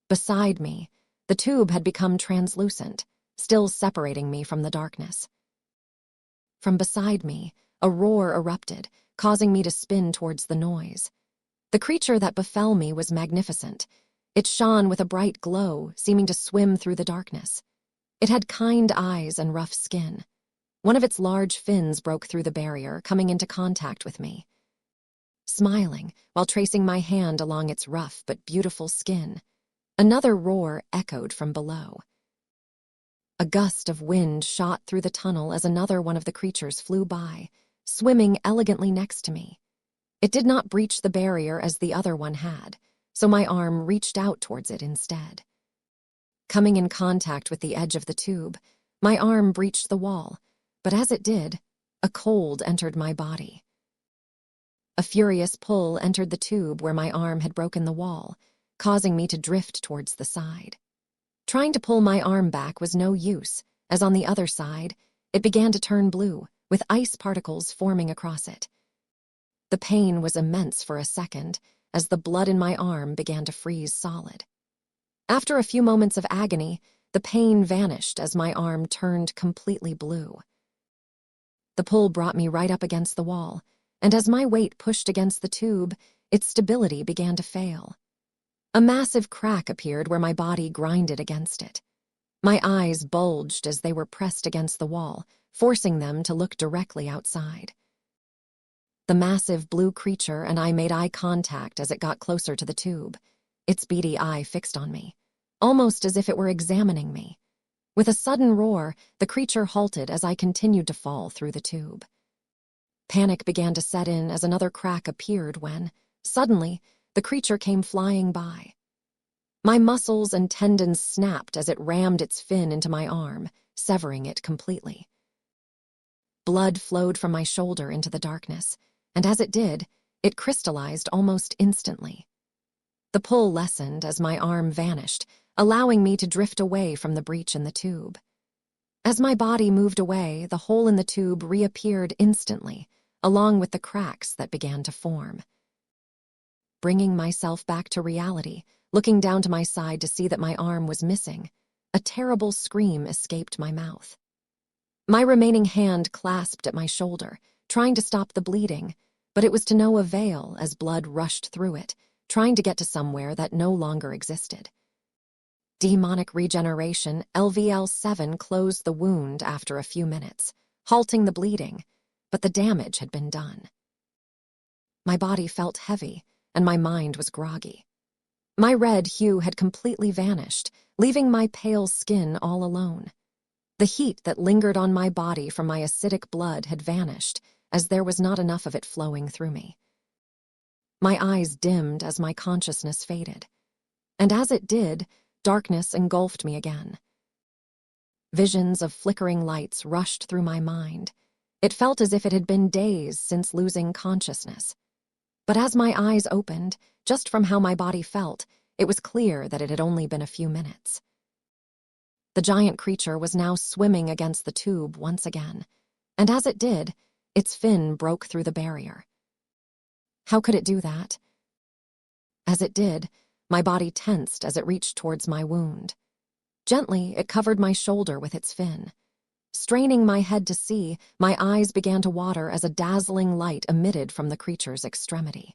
Beside me, the tube had become translucent, still separating me from the darkness. From beside me, a roar erupted, causing me to spin towards the noise. The creature that befell me was magnificent. It shone with a bright glow, seeming to swim through the darkness. It had kind eyes and rough skin. One of its large fins broke through the barrier, coming into contact with me. Smiling, while tracing my hand along its rough but beautiful skin, another roar echoed from below. A gust of wind shot through the tunnel as another one of the creatures flew by, swimming elegantly next to me. It did not breach the barrier as the other one had, so my arm reached out towards it instead. Coming in contact with the edge of the tube, my arm breached the wall, but as it did, a cold entered my body. A furious pull entered the tube where my arm had broken the wall, causing me to drift towards the side. Trying to pull my arm back was no use, as on the other side, it began to turn blue, with ice particles forming across it. The pain was immense for a second, as the blood in my arm began to freeze solid. After a few moments of agony, the pain vanished as my arm turned completely blue. The pull brought me right up against the wall, and as my weight pushed against the tube, its stability began to fail. A massive crack appeared where my body grinded against it. My eyes bulged as they were pressed against the wall, forcing them to look directly outside. The massive blue creature and I made eye contact as it got closer to the tube, its beady eye fixed on me, almost as if it were examining me. With a sudden roar, the creature halted as I continued to fall through the tube. Panic began to set in as another crack appeared when, suddenly, the creature came flying by. My muscles and tendons snapped as it rammed its fin into my arm, severing it completely. Blood flowed from my shoulder into the darkness, and as it did, it crystallized almost instantly. The pull lessened as my arm vanished, allowing me to drift away from the breach in the tube. As my body moved away, the hole in the tube reappeared instantly, along with the cracks that began to form. Bringing myself back to reality, looking down to my side to see that my arm was missing, a terrible scream escaped my mouth. My remaining hand clasped at my shoulder, trying to stop the bleeding, but it was to no avail as blood rushed through it, trying to get to somewhere that no longer existed. Demonic regeneration, LVL-7 closed the wound after a few minutes, halting the bleeding, but the damage had been done. My body felt heavy, and my mind was groggy. My red hue had completely vanished, leaving my pale skin all alone. The heat that lingered on my body from my acidic blood had vanished, as there was not enough of it flowing through me. My eyes dimmed as my consciousness faded, and as it did, darkness engulfed me again. Visions of flickering lights rushed through my mind. It felt as if it had been days since losing consciousness. But as my eyes opened, just from how my body felt, it was clear that it had only been a few minutes. The giant creature was now swimming against the tube once again, and as it did, its fin broke through the barrier. How could it do that? As it did, my body tensed as it reached towards my wound. Gently, it covered my shoulder with its fin. Straining my head to see, my eyes began to water as a dazzling light emitted from the creature's extremity.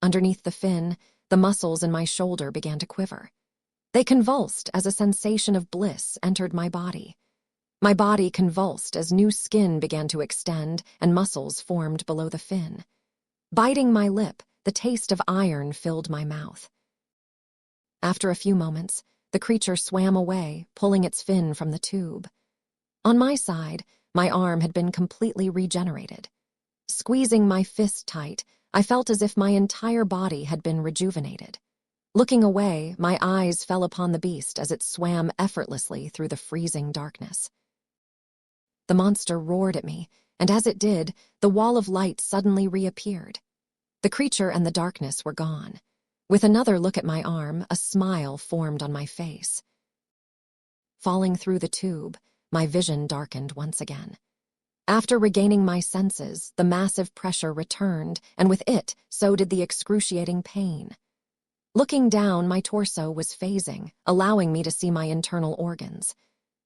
Underneath the fin, the muscles in my shoulder began to quiver. They convulsed as a sensation of bliss entered my body. My body convulsed as new skin began to extend and muscles formed below the fin. Biting my lip, the taste of iron filled my mouth. After a few moments, the creature swam away, pulling its fin from the tube. On my side, my arm had been completely regenerated. Squeezing my fist tight, I felt as if my entire body had been rejuvenated. Looking away, my eyes fell upon the beast as it swam effortlessly through the freezing darkness. The monster roared at me, and as it did, the wall of light suddenly reappeared. The creature and the darkness were gone. With another look at my arm, a smile formed on my face. Falling through the tube, my vision darkened once again. After regaining my senses, the massive pressure returned, and with it, so did the excruciating pain. Looking down, my torso was phasing, allowing me to see my internal organs.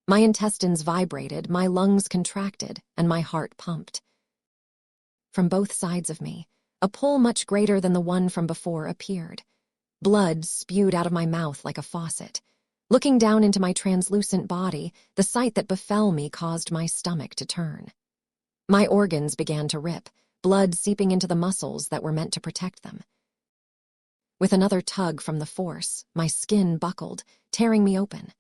My intestines vibrated, my lungs contracted, and my heart pumped. From both sides of me, a pull much greater than the one from before appeared. Blood spewed out of my mouth like a faucet. Looking down into my translucent body, the sight that befell me caused my stomach to turn. My organs began to rip, blood seeping into the muscles that were meant to protect them. With another tug from the force, my skin buckled, tearing me open.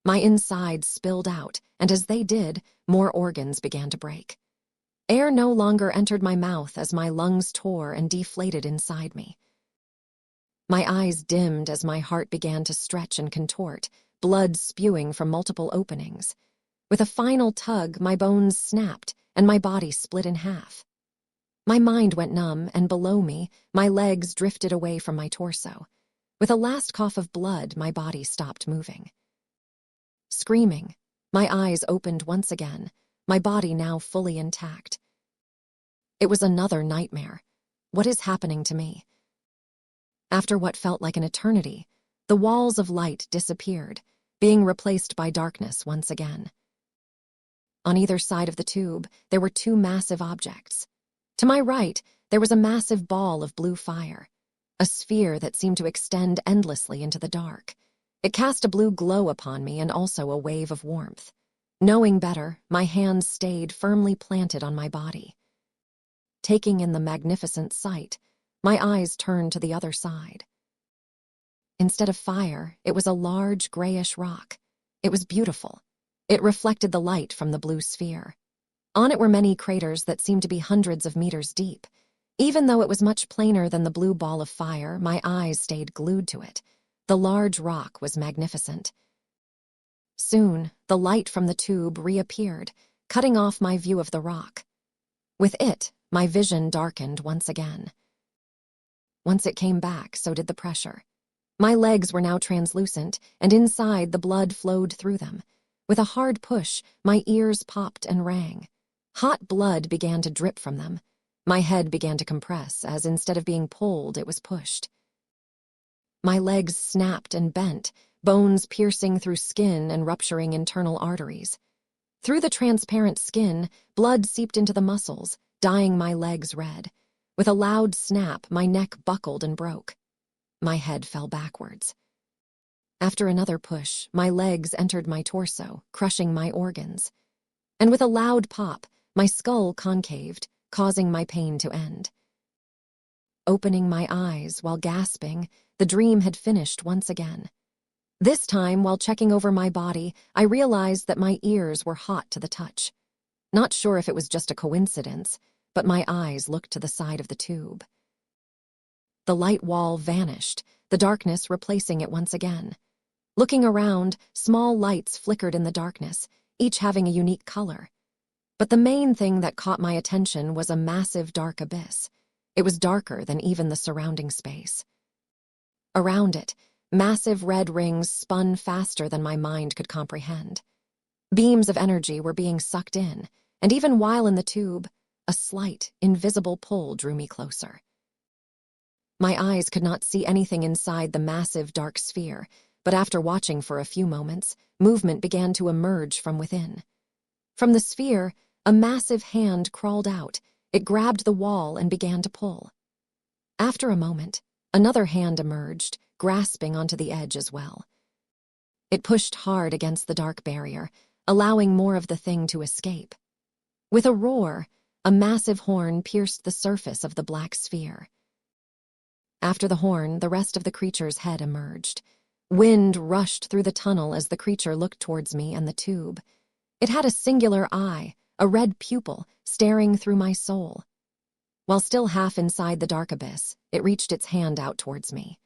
My insides spilled out, and as they did, more organs began to break. Air no longer entered my mouth as my lungs tore and deflated inside me. My eyes dimmed as my heart began to stretch and contort, blood spewing from multiple openings. With a final tug, my bones snapped, and my body split in half. My mind went numb, and below me, my legs drifted away from my torso. With a last cough of blood, my body stopped moving. Screaming, my eyes opened once again, my body now fully intact. It was another nightmare. What is happening to me? After what felt like an eternity, the walls of light disappeared, being replaced by darkness once again. On either side of the tube, there were two massive objects. To my right, there was a massive ball of blue fire, a sphere that seemed to extend endlessly into the dark. It cast a blue glow upon me and also a wave of warmth. Knowing better, my hands stayed firmly planted on my body. Taking in the magnificent sight, my eyes turned to the other side. Instead of fire, it was a large grayish rock. It was beautiful. It reflected the light from the blue sphere. On it were many craters that seemed to be hundreds of meters deep. Even though it was much plainer than the blue ball of fire, my eyes stayed glued to it. The large rock was magnificent. Soon, the light from the tube reappeared, cutting off my view of the rock. With it, my vision darkened once again. Once it came back, so did the pressure. My legs were now translucent, and inside the blood flowed through them. With a hard push, my ears popped and rang. Hot blood began to drip from them. My head began to compress, as instead of being pulled, it was pushed. My legs snapped and bent, bones piercing through skin and rupturing internal arteries. Through the transparent skin, blood seeped into the muscles, dyeing my legs red. With a loud snap, my neck buckled and broke. My head fell backwards. After another push, my legs entered my torso, crushing my organs. And with a loud pop, my skull concaved, causing my pain to end. Opening my eyes while gasping, the dream had finished once again. This time, while checking over my body, I realized that my ears were hot to the touch. Not sure if it was just a coincidence, but my eyes looked to the side of the tube. The light wall vanished, the darkness replacing it once again. Looking around, small lights flickered in the darkness, each having a unique color. But the main thing that caught my attention was a massive dark abyss. It was darker than even the surrounding space. Around it, massive red rings spun faster than my mind could comprehend. Beams of energy were being sucked in, and even while in the tube, a slight, invisible pull drew me closer. My eyes could not see anything inside the massive dark sphere, but after watching for a few moments, movement began to emerge from within. From the sphere, a massive hand crawled out. It grabbed the wall and began to pull. After a moment, another hand emerged, grasping onto the edge as well. It pushed hard against the dark barrier, allowing more of the thing to escape. With a roar, a massive horn pierced the surface of the black sphere. After the horn, the rest of the creature's head emerged. Wind rushed through the tunnel as the creature looked towards me and the tube. It had a singular eye, a red pupil, staring through my soul. While still half inside the dark abyss, it reached its hand out towards me.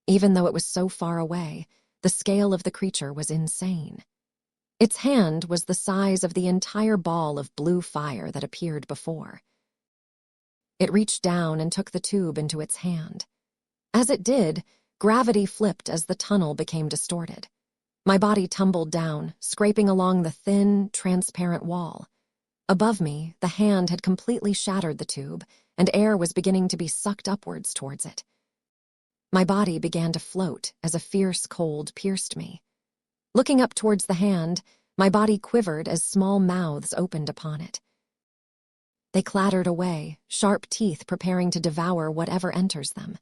Even though it was so far away, the scale of the creature was insane. Its hand was the size of the entire ball of blue fire that appeared before. It reached down and took the tube into its hand. As it did, gravity flipped as the tunnel became distorted. My body tumbled down, scraping along the thin, transparent wall. Above me, the hand had completely shattered the tube, and air was beginning to be sucked upwards towards it. My body began to float as a fierce cold pierced me. Looking up towards the hand, my body quivered as small mouths opened upon it. They clattered away, sharp teeth preparing to devour whatever enters them.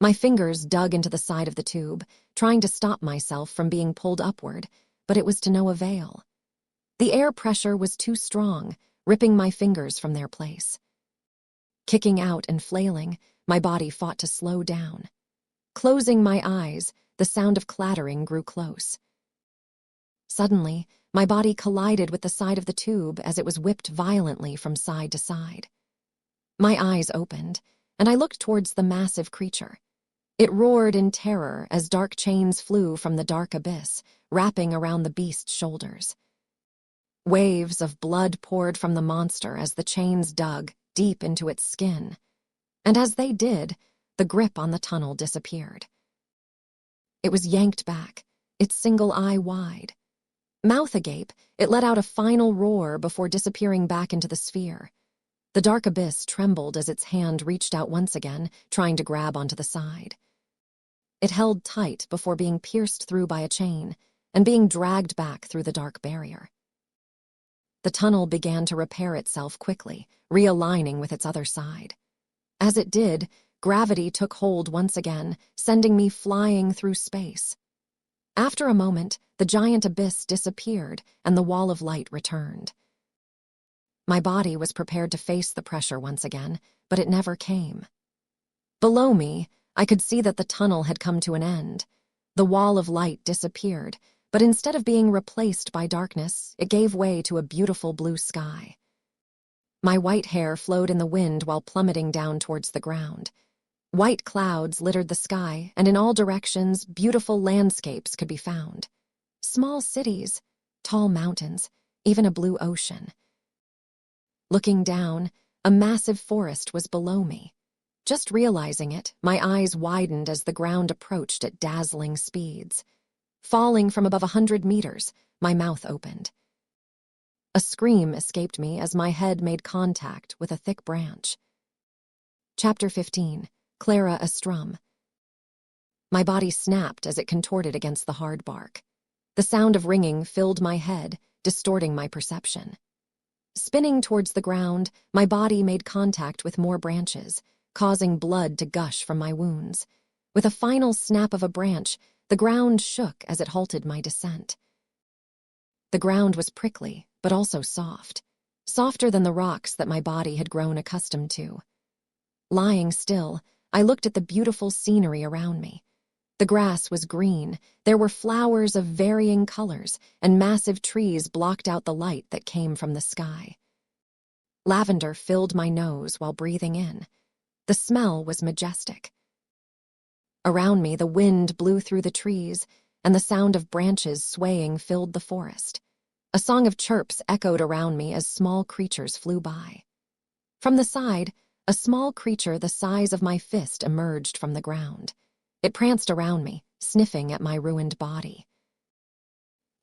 My fingers dug into the side of the tube, trying to stop myself from being pulled upward, but it was to no avail. The air pressure was too strong, ripping my fingers from their place. Kicking out and flailing, my body fought to slow down. Closing my eyes, the sound of clattering grew close. Suddenly, my body collided with the side of the tube as it was whipped violently from side to side. My eyes opened, and I looked towards the massive creature. It roared in terror as dark chains flew from the dark abyss, wrapping around the beast's shoulders. Waves of blood poured from the monster as the chains dug deep into its skin. And as they did, the grip on the tunnel disappeared. It was yanked back, its single eye wide. Mouth agape, it let out a final roar before disappearing back into the sphere. The dark abyss trembled as its hand reached out once again, trying to grab onto the side. It held tight before being pierced through by a chain and being dragged back through the dark barrier. The tunnel began to repair itself quickly, realigning with its other side. As it did, gravity took hold once again, sending me flying through space. After a moment, the giant abyss disappeared and the wall of light returned. My body was prepared to face the pressure once again, but it never came. Below me, I could see that the tunnel had come to an end. The wall of light disappeared, but instead of being replaced by darkness, it gave way to a beautiful blue sky. My white hair flowed in the wind while plummeting down towards the ground. White clouds littered the sky, and in all directions, beautiful landscapes could be found. Small cities, tall mountains, even a blue ocean. Looking down, a massive forest was below me. Just realizing it, my eyes widened as the ground approached at dazzling speeds. Falling from above 100 meters, my mouth opened. A scream escaped me as my head made contact with a thick branch. Chapter 15. Clara Astrum. My body snapped as it contorted against the hard bark. The sound of ringing filled my head, distorting my perception. Spinning towards the ground, my body made contact with more branches, causing blood to gush from my wounds. With a final snap of a branch, the ground shook as it halted my descent. The ground was prickly, but also soft, softer than the rocks that my body had grown accustomed to. Lying still, I looked at the beautiful scenery around me. The grass was green, there were flowers of varying colors, and massive trees blocked out the light that came from the sky. Lavender filled my nose while breathing in. The smell was majestic. Around me, the wind blew through the trees, and the sound of branches swaying filled the forest. A song of chirps echoed around me as small creatures flew by. From the side, a small creature the size of my fist emerged from the ground. It pranced around me, sniffing at my ruined body.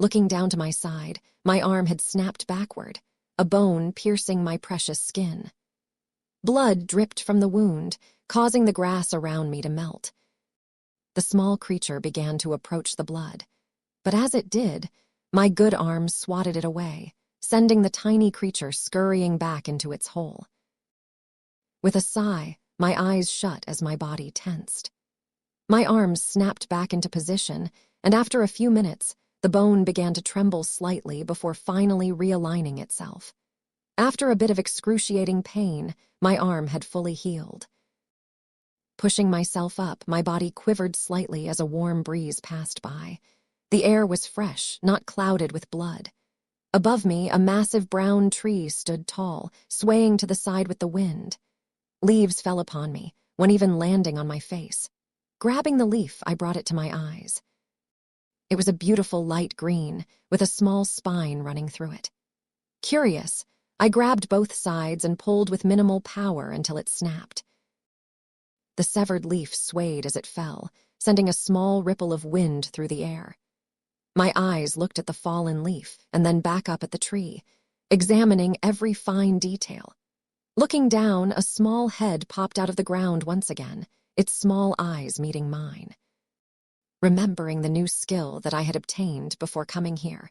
Looking down to my side, my arm had snapped backward, a bone piercing my precious skin. Blood dripped from the wound, causing the grass around me to melt. the small creature began to approach the blood. But as it did, my good arm swatted it away, sending the tiny creature scurrying back into its hole. With a sigh, my eyes shut as my body tensed. My arms snapped back into position, and after a few minutes, the bone began to tremble slightly before finally realigning itself. After a bit of excruciating pain, my arm had fully healed. Pushing myself up, my body quivered slightly as a warm breeze passed by. The air was fresh, not clouded with blood. Above me, a massive brown tree stood tall, swaying to the side with the wind. Leaves fell upon me, one even landing on my face. Grabbing the leaf, I brought it to my eyes. It was a beautiful light green, with a small spine running through it. Curious, I grabbed both sides and pulled with minimal power until it snapped. The severed leaf swayed as it fell, sending a small ripple of wind through the air. My eyes looked at the fallen leaf and then back up at the tree, examining every fine detail. Looking down, a small head popped out of the ground once again, its small eyes meeting mine. Remembering the new skill that I had obtained before coming here,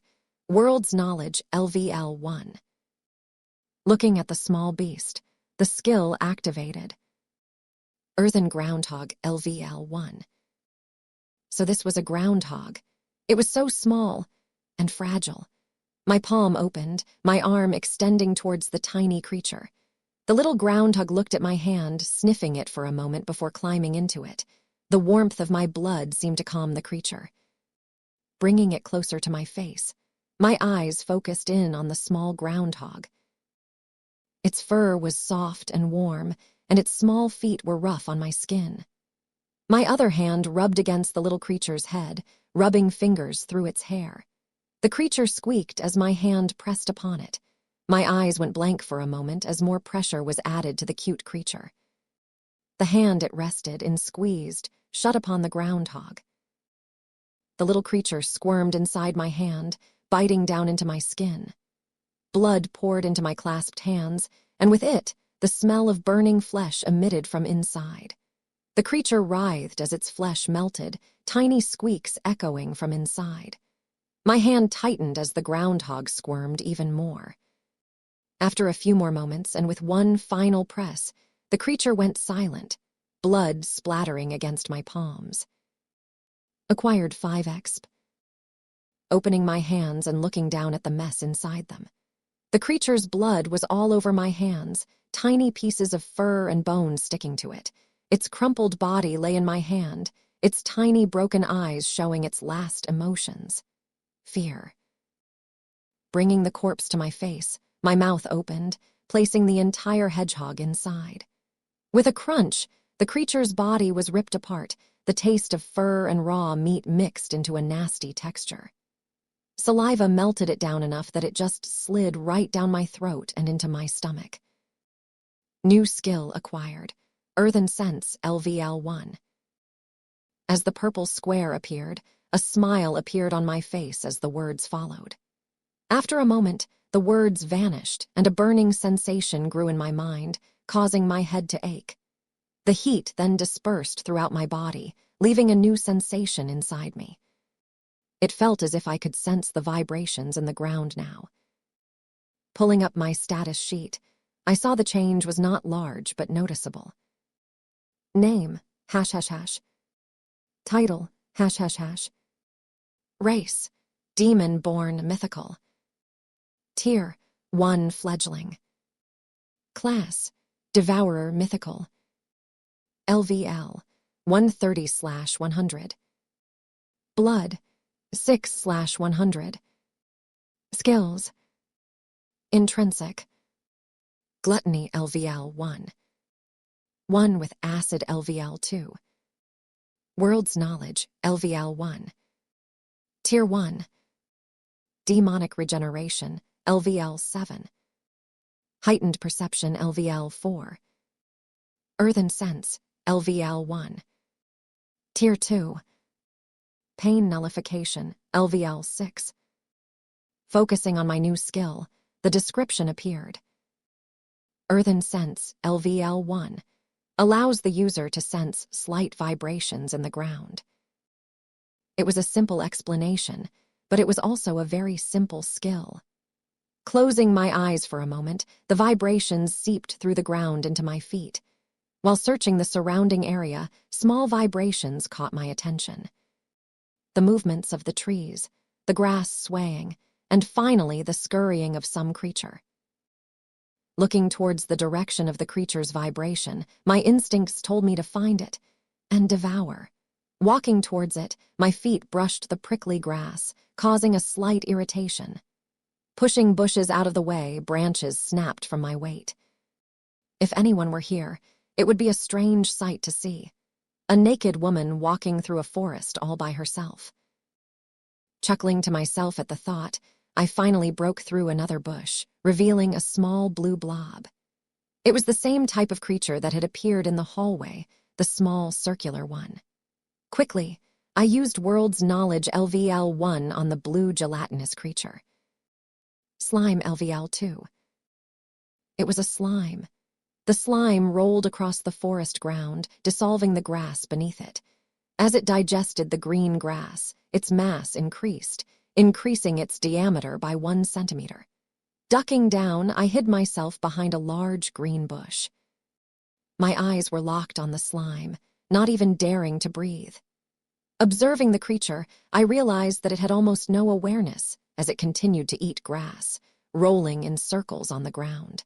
World's Knowledge LVL1. Looking at the small beast, the skill activated. Earthen Groundhog LVL1. So this was a groundhog. It was so small and fragile. My palm opened, my arm extending towards the tiny creature. The little groundhog looked at my hand, sniffing it for a moment before climbing into it. The warmth of my blood seemed to calm the creature. Bringing it closer to my face, my eyes focused in on the small groundhog. Its fur was soft and warm, and its small feet were rough on my skin. My other hand rubbed against the little creature's head, rubbing fingers through its hair. The creature squeaked as my hand pressed upon it. My eyes went blank for a moment as more pressure was added to the cute creature. The hand it rested in squeezed, shut upon the groundhog. The little creature squirmed inside my hand, biting down into my skin. Blood poured into my clasped hands, and with it, the smell of burning flesh emitted from inside. The creature writhed as its flesh melted, tiny squeaks echoing from inside. My hand tightened as the groundhog squirmed even more. After a few more moments, and with one final press, the creature went silent, blood splattering against my palms. Acquired 5 exp. Opening my hands and looking down at the mess inside them. The creature's blood was all over my hands, tiny pieces of fur and bone sticking to it. Its crumpled body lay in my hand, its tiny broken eyes showing its last emotions. Fear. Bringing the corpse to my face, my mouth opened, placing the entire hedgehog inside. With a crunch, the creature's body was ripped apart, the taste of fur and raw meat mixed into a nasty texture. Saliva melted it down enough that it just slid right down my throat and into my stomach. New skill acquired. Earthen Sense LVL1. As the purple square appeared, a smile appeared on my face as the words followed. After a moment, the words vanished and a burning sensation grew in my mind, causing my head to ache. The heat then dispersed throughout my body, leaving a new sensation inside me. It felt as if I could sense the vibrations in the ground now. Pulling up my status sheet, I saw the change was not large but noticeable. Name, ###. Title, ###. Race, demon-born mythical. Tier, 1 fledgling. Class, devourer mythical. LVL, 130/100. Blood, 6/100. Skills. Intrinsic. Gluttony LVL1. 1 with acid LVL2. World's Knowledge LVL1. Tier 1. Demonic Regeneration LVL7. Heightened Perception LVL4. Earthen Sense LVL1. Tier 2. Pain Nullification LVL6. Focusing on my new skill, the description appeared. Earthen Sense LVL1 allows the user to sense slight vibrations in the ground. It was a simple explanation, but it was also a very simple skill. Closing my eyes for a moment, the vibrations seeped through the ground into my feet. While searching the surrounding area, small vibrations caught my attention. The movements of the trees, the grass swaying, and finally the scurrying of some creature. Looking towards the direction of the creature's vibration, my instincts told me to find it and devour. Walking towards it, my feet brushed the prickly grass, causing a slight irritation. Pushing bushes out of the way, branches snapped from my weight. If anyone were here, it would be a strange sight to see. A naked woman walking through a forest all by herself. Chuckling to myself at the thought, I finally broke through another bush, revealing a small blue blob. It was the same type of creature that had appeared in the hallway, the small circular one. Quickly, I used World's Knowledge LVL1 on the blue gelatinous creature. Slime LVL2. It was a slime. The slime rolled across the forest ground, dissolving the grass beneath it. As it digested the green grass, its mass increased, increasing its diameter by 1 centimeter. Ducking down, I hid myself behind a large green bush. My eyes were locked on the slime, not even daring to breathe. Observing the creature, I realized that it had almost no awareness as it continued to eat grass, rolling in circles on the ground.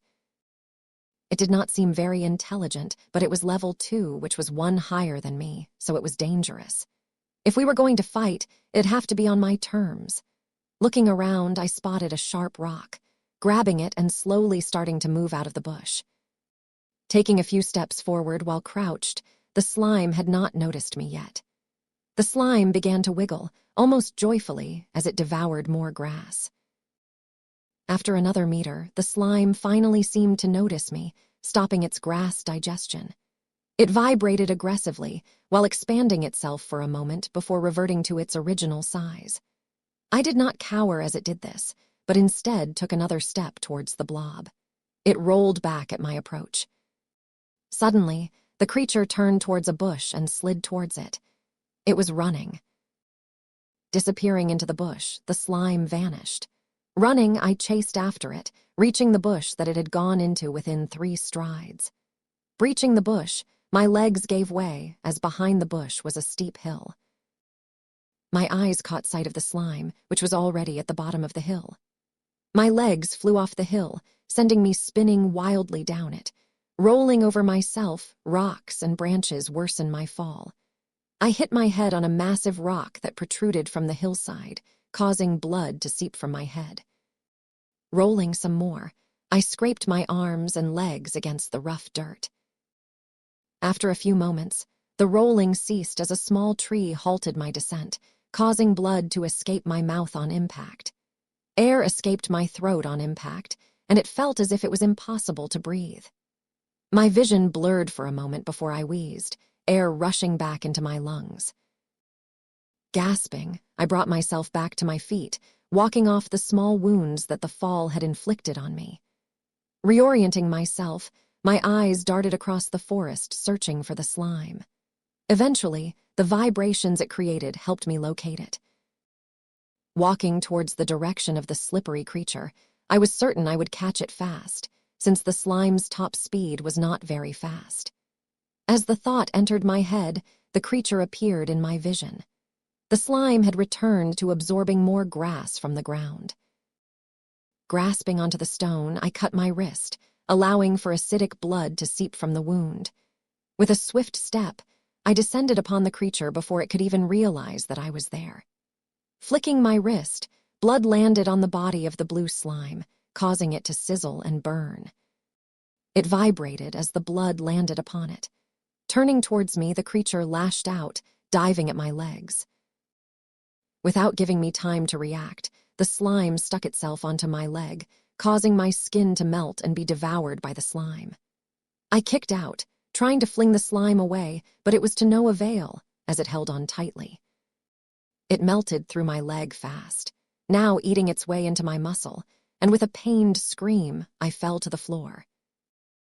It did not seem very intelligent, but it was level 2, which was 1 higher than me, so it was dangerous. If we were going to fight, it'd have to be on my terms. Looking around, I spotted a sharp rock, grabbing it and slowly starting to move out of the bush. Taking a few steps forward while crouched, the slime had not noticed me yet. The slime began to wiggle, almost joyfully, as it devoured more grass. After another meter, the slime finally seemed to notice me, stopping its grass digestion. It vibrated aggressively, while expanding itself for a moment before reverting to its original size. I did not cower as it did this, but instead took another step towards the blob. It rolled back at my approach. Suddenly, the creature turned towards a bush and slid towards it. It was running. Disappearing into the bush, the slime vanished. Running, I chased after it, reaching the bush that it had gone into within 3 strides. Breaching the bush, my legs gave way as behind the bush was a steep hill. My eyes caught sight of the slime, which was already at the bottom of the hill. My legs flew off the hill, sending me spinning wildly down it. Rolling over myself, rocks and branches worsened my fall. I hit my head on a massive rock that protruded from the hillside, causing blood to seep from my head. Rolling some more, I scraped my arms and legs against the rough dirt. After a few moments, the rolling ceased as a small tree halted my descent, causing blood to escape my mouth on impact. Air escaped my throat on impact, and it felt as if it was impossible to breathe. My vision blurred for a moment before I wheezed, air rushing back into my lungs. Gasping, I brought myself back to my feet, walking off the small wounds that the fall had inflicted on me. Reorienting myself, my eyes darted across the forest, searching for the slime. Eventually, the vibrations it created helped me locate it. Walking towards the direction of the slippery creature, I was certain I would catch it fast, since the slime's top speed was not very fast. As the thought entered my head, the creature appeared in my vision. The slime had returned to absorbing more grass from the ground. Grasping onto the stone, I cut my wrist, allowing for acidic blood to seep from the wound. With a swift step, I descended upon the creature before it could even realize that I was there. Flicking my wrist, blood landed on the body of the blue slime, causing it to sizzle and burn. It vibrated as the blood landed upon it. Turning towards me, the creature lashed out, diving at my legs. Without giving me time to react, the slime stuck itself onto my leg, causing my skin to melt and be devoured by the slime. I kicked out, trying to fling the slime away, but it was to no avail, as it held on tightly. It melted through my leg fast, now eating its way into my muscle, and with a pained scream, I fell to the floor.